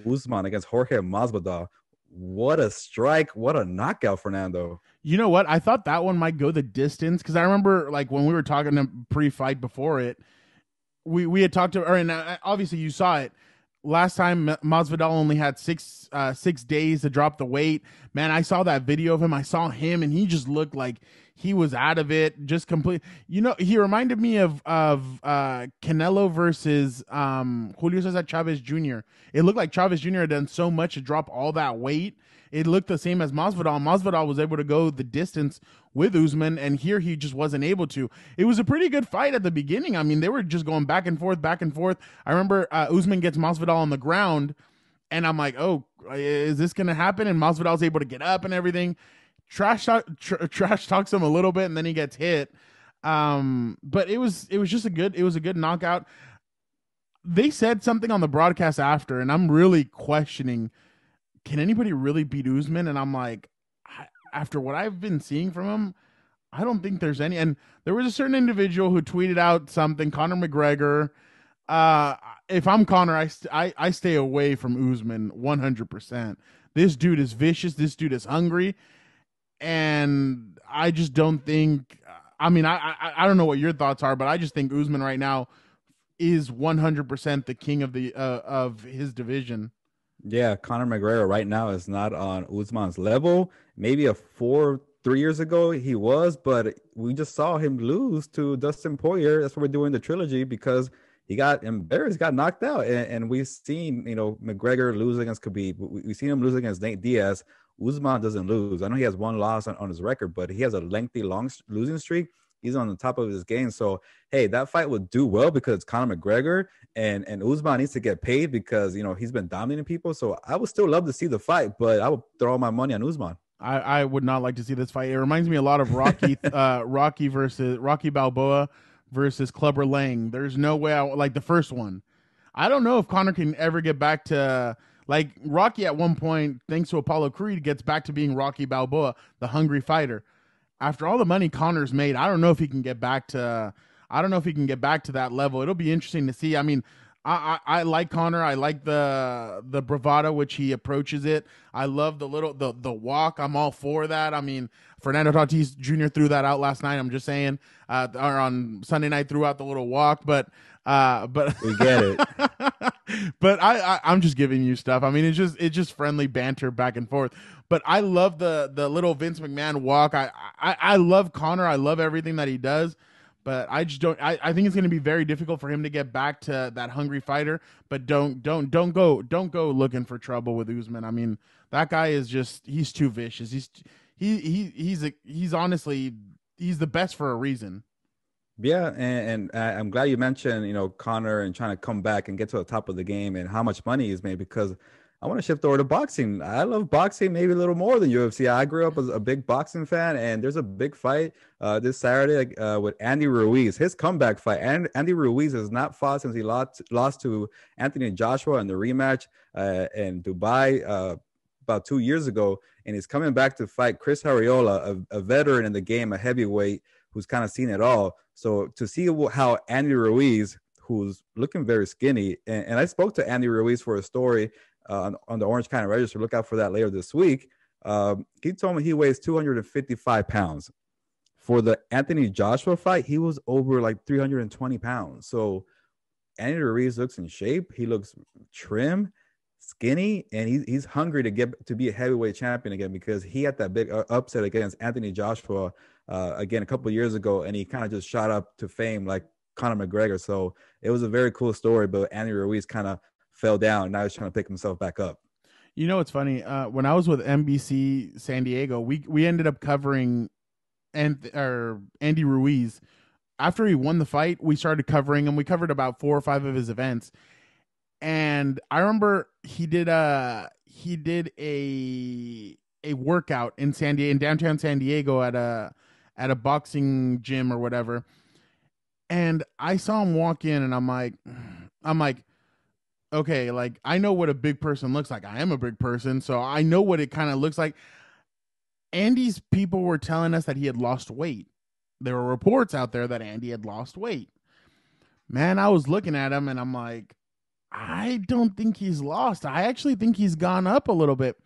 Usman against Jorge Masvidal. What a strike. What a knockout, Fernando. You know what? I thought that one might go the distance because I remember like when we were talking pre-fight before it, we had talked to her, and obviously you saw it. Last time Masvidal only had 6 days to drop the weight. Man, I saw that video of him. I saw him and he just looked like he was out of it, just complete. He reminded me of Canelo versus Julio Cesar Chavez Jr. It looked like Chavez Jr. had done so much to drop all that weight. It looked the same as Masvidal. Masvidal was able to go the distance with Usman, and here he just wasn't able to. It was a pretty good fight at the beginning. I mean, they were just going back and forth, back and forth. I remember Usman gets Masvidal on the ground, and I'm like, oh, is this going to happen? And Masvidal's able to get up and everything. Trash talks him a little bit, and then he gets hit. But it was just a good knockout. They said something on the broadcast after, and I'm really questioning, can anybody really beat Usman? And I'm like, after what I've been seeing from him, I don't think there's any. And there was a certain individual who tweeted out something, Conor McGregor. if I'm Connor, I stay away from Usman 100%. This dude is vicious. This dude is hungry, and I just don't think. I mean, I don't know what your thoughts are, but I just think Usman right now is 100% the king of his division. Yeah, Conor McGregor right now is not on Usman's level. Maybe 3 years ago he was, but we just saw him lose to Dustin Poirier. That's why we're doing the trilogy, because he got embarrassed, got knocked out, and we've seen McGregor lose against Khabib. We've seen him lose against Nate Diaz. Usman doesn't lose. I know he has one loss on his record, but he has a lengthy, long losing streak. He's on the top of his game. So, hey, that fight would do well because it's Conor McGregor, and Usman needs to get paid because, he's been dominating people. So I would still love to see the fight, but I would throw all my money on Usman. I would not like to see this fight. It reminds me a lot of Rocky Rocky Balboa versus Clubber Lang. There's no way like the first one. I don't know if Conor can ever get back to like Rocky at one point, thanks to Apollo Creed, gets back to being Rocky Balboa, the hungry fighter. After all the money Conor's made, I don't know if he can get back to that level. It'll be interesting to see. I mean, I like Conor. I like the bravado which he approaches it. I love the walk. I'm all for that. I mean, Fernando Tatis Jr. threw that out last night. I'm just saying, or on Sunday night threw out the little walk, but we get it. But I'm just giving you stuff. I mean, it's just friendly banter back and forth. But I love the little Vince McMahon walk. I love Conor. I love everything that he does. But I just don't. I think it's going to be very difficult for him to get back to that hungry fighter. But don't go looking for trouble with Usman. I mean, that guy is he's too vicious. He's honestly the best for a reason. Yeah, and I'm glad you mentioned Conor and trying to come back and get to the top of the game and how much money he's made, because I want to shift over to boxing. I love boxing maybe a little more than UFC. I grew up as a big boxing fan, and there's a big fight this Saturday with Andy Ruiz. His comeback fight. And Andy Ruiz has not fought since he lost to Anthony Joshua in the rematch in Dubai about 2 years ago, and he's coming back to fight Chris Arreola, a veteran in the game, a heavyweight who's kind of seen it all. So to see how Andy Ruiz, who's looking very skinny, and I spoke to Andy Ruiz for a story on the Orange County Register. Look out for that later this week. He told me he weighs 255 pounds. For the Anthony Joshua fight, he was over like 320 pounds. So Andy Ruiz looks in shape. He looks trim, skinny, and he's hungry to be a heavyweight champion again, because he had that big upset against Anthony Joshua again a couple of years ago, and he kind of just shot up to fame like Conor McGregor. So it was a very cool story, but Andy Ruiz kind of fell down, and now he's trying to pick himself back up. It's funny. When I was with NBC San Diego, we ended up covering Andy Ruiz. After he won the fight, we started covering him. We covered about 4 or 5 of his events, and I remember he did a workout in downtown San Diego at a boxing gym or whatever, and I saw him walk in, and I'm like, okay, like I know what a big person looks like. I am a big person, so I know what it kind of looks like. Andy's people were telling us that he had lost weight. There were reports out there that Andy had lost weight. Man, I was looking at him and I'm like, I don't think he's lost. I actually think he's gone up a little bit.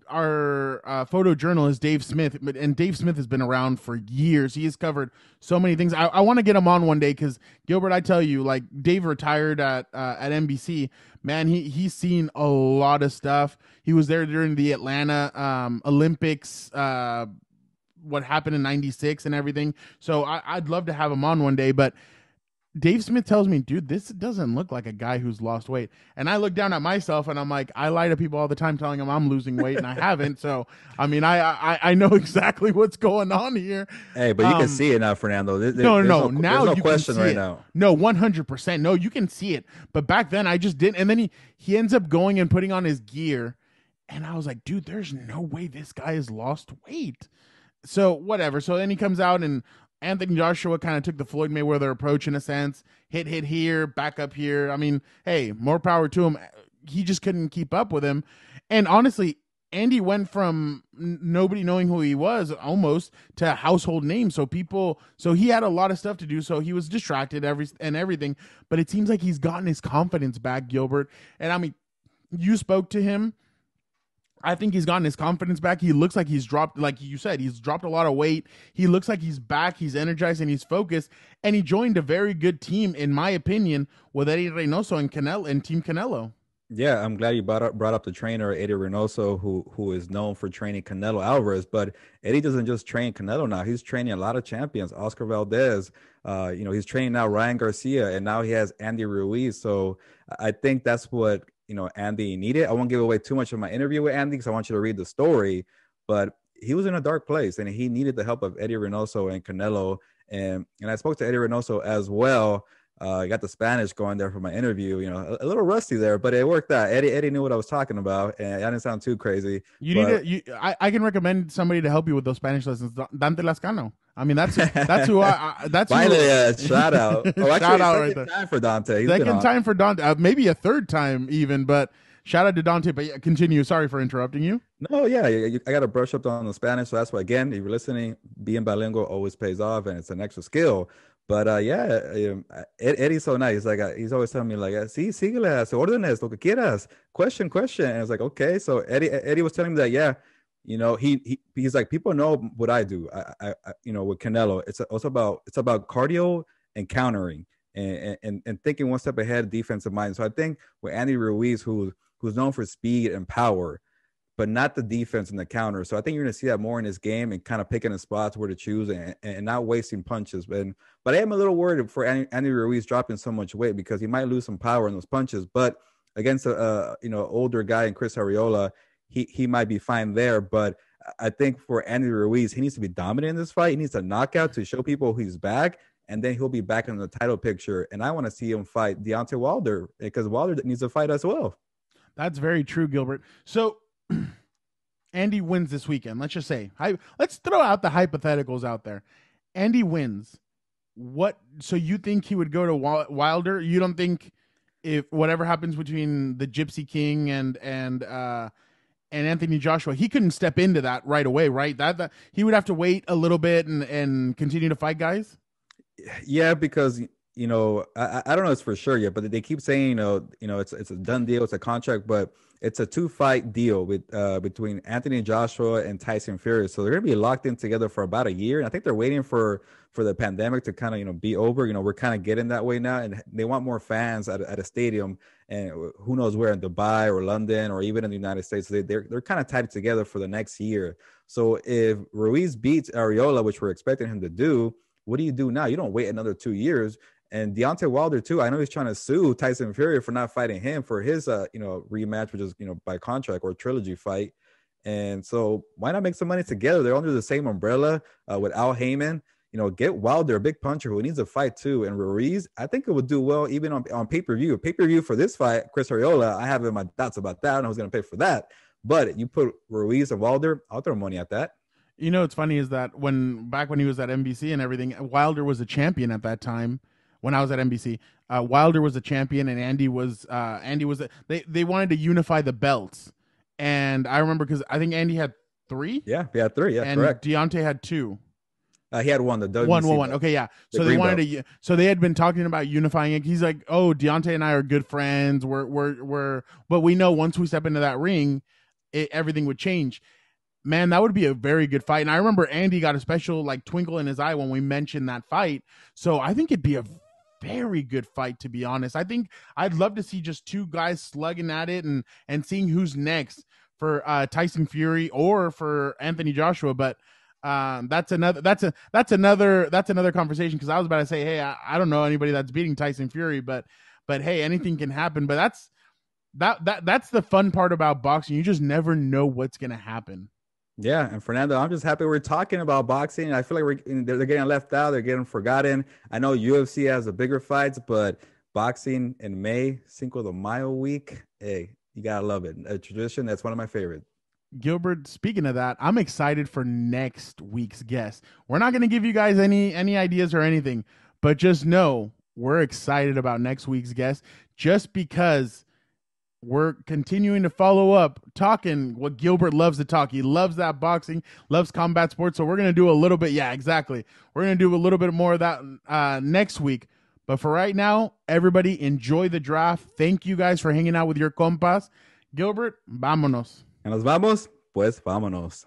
Our photojournalist, Dave Smith, and Dave Smith has been around for years. He has covered so many things. I want to get him on one day because, Gilbert, I tell you, like, Dave retired at NBC. Man, he's seen a lot of stuff. He was there during the Atlanta Olympics, what happened in '96 and everything. So I'd love to have him on one day, but Dave Smith tells me, dude, this doesn't look like a guy who's lost weight. And I look down at myself and I'm like, I lie to people all the time telling them I'm losing weight and I haven't. So, I mean, I know exactly what's going on here. Hey, but you can see it now, Fernando. No, now there's no you question can see right it. now. No, 100%. No, you can see it. But back then I just didn't. And then he ends up going and putting on his gear. And I was like, dude, there's no way this guy has lost weight. So whatever. So then he comes out and Anthony Joshua kind of took the Floyd Mayweather approach in a sense. Hit here, back up here. I mean, hey, more power to him. He just couldn't keep up with him. And honestly, Andy went from nobody knowing who he was almost to a household name. So he had a lot of stuff to do. So he was distracted everything. But it seems like he's gotten his confidence back, Gilbert. And I mean, you spoke to him. I think he's gotten his confidence back. He looks like he's dropped, like you said, he's dropped a lot of weight. He looks like he's back. He's energized and he's focused. And he joined a very good team, in my opinion, with Eddie Reynoso and Team Canelo. Yeah, I'm glad you brought up the trainer Eddie Reynoso, who is known for training Canelo Alvarez. But Eddie doesn't just train Canelo now; he's training a lot of champions. Oscar Valdez, he's training now Ryan Garcia, and now he has Andy Ruiz. So I think that's what Andy needed. I won't give away too much of my interview with Andy because I want you to read the story. But he was in a dark place, and he needed the help of Eddie Reynoso and Canelo. And I spoke to Eddie Reynoso as well. I got the Spanish going there for my interview, a little rusty there, but it worked out. Eddie knew what I was talking about, and I didn't sound too crazy. I can recommend somebody to help you with those Spanish lessons. Dante Lascano. I mean, that's who finally shout out. Oh, actually, shout out right there. Time for Dante. Second time for Dante, maybe a third time even, but shout out to Dante. But yeah, continue. Sorry for interrupting you. No, yeah, I got to brush up on the Spanish, so that's why, again, if you're listening, being bilingual always pays off, and it's an extra skill. But Eddie's so nice. Like he's always telling me like, "Sí, síguele, se órdenes, lo que quieras, question." And it's like, okay. So Eddie was telling me that, yeah, he's like, people know what I do. I with Canelo, it's about cardio and countering and thinking one step ahead, defensive mind. So I think with Andy Ruiz, who's known for speed and power, but not the defense and the counter. So I think you're going to see that more in this game and kind of picking the spots where to choose and not wasting punches. But I am a little worried for Andy Ruiz dropping so much weight because he might lose some power in those punches. But against a older guy in Chris Arreola, he might be fine there. But I think for Andy Ruiz, he needs to be dominant in this fight. He needs a knockout to show people he's back, and then he'll be back in the title picture. And I want to see him fight Deontay Wilder because Wilder needs to fight as well. That's very true, Gilbert. So Andy wins this weekend. Let's just say, let's throw out the hypotheticals out there. Andy wins. So you think he would go to Wilder? You don't think if whatever happens between the Gypsy King and Anthony Joshua, he couldn't step into that right away, right? That he would have to wait a little bit and continue to fight guys? Yeah, because I don't know it's for sure yet, but they keep saying it's a done deal, it's a contract, but it's a 2-fight deal with between Anthony Joshua and Tyson Fury. So they're going to be locked in together for about a year. And I think they're waiting for the pandemic to kind of, be over. We're kind of getting that way now. And they want more fans at a stadium. And who knows where, in Dubai or London or even in the United States. So they're kind of tied together for the next year. So if Ruiz beats Arreola, which we're expecting him to do, what do you do now? You don't wait another 2 years. And Deontay Wilder too. I know he's trying to sue Tyson Fury for not fighting him for his rematch, which is by contract or trilogy fight. And so why not make some money together? They're under the same umbrella with Al Heyman. Get Wilder, a big puncher who needs a fight too. And Ruiz, I think it would do well even on pay-per-view. Pay-per-view for this fight, Chris Arreola, I have my doubts about that. I don't know who's going to pay for that. But you put Ruiz and Wilder, I'll throw money at that. What's funny is that back when he was at NBC and everything, Wilder was a champion at that time. When I was at NBC, Wilder was a champion, and Andy was. They wanted to unify the belts, and I remember because I think Andy had 3. Yeah, he had 3. Yeah, and correct. Deontay had 2. He had 1. The WBC one. Okay, yeah. So they wanted to. So they had been talking about unifying it. He's like, "Oh, Deontay and I are good friends. But we know once we step into that ring, everything would change." Man, that would be a very good fight. And I remember Andy got a special twinkle in his eye when we mentioned that fight. So I think it'd be a very good fight, to be honest. I think I'd love to see just 2 guys slugging at it and seeing who's next for Tyson Fury or for Anthony Joshua. But that's another conversation, because I was about to say, hey, I don't know anybody that's beating Tyson Fury, but hey, anything can happen. But that's the fun part about boxing. You just never know what's gonna happen. Yeah, and Fernando, I'm just happy we're talking about boxing. I feel like they're getting left out. They're getting forgotten. I know UFC has the bigger fights, but boxing in May, Cinco de Mayo week, hey, you got to love it. A tradition that's one of my favorites. Gilbert, speaking of that, I'm excited for next week's guest. We're not going to give you guys any ideas or anything, but just know we're excited about next week's guest just because we're continuing to follow up, talking what Gilbert loves to talk. He loves that boxing, loves combat sports. So we're going to do a little bit. Yeah, exactly. We're going to do a little bit more of that next week. But for right now, everybody enjoy the draft. Thank you guys for hanging out with your compas. Gilbert, vámonos. ¿Nos vamos? Pues vámonos.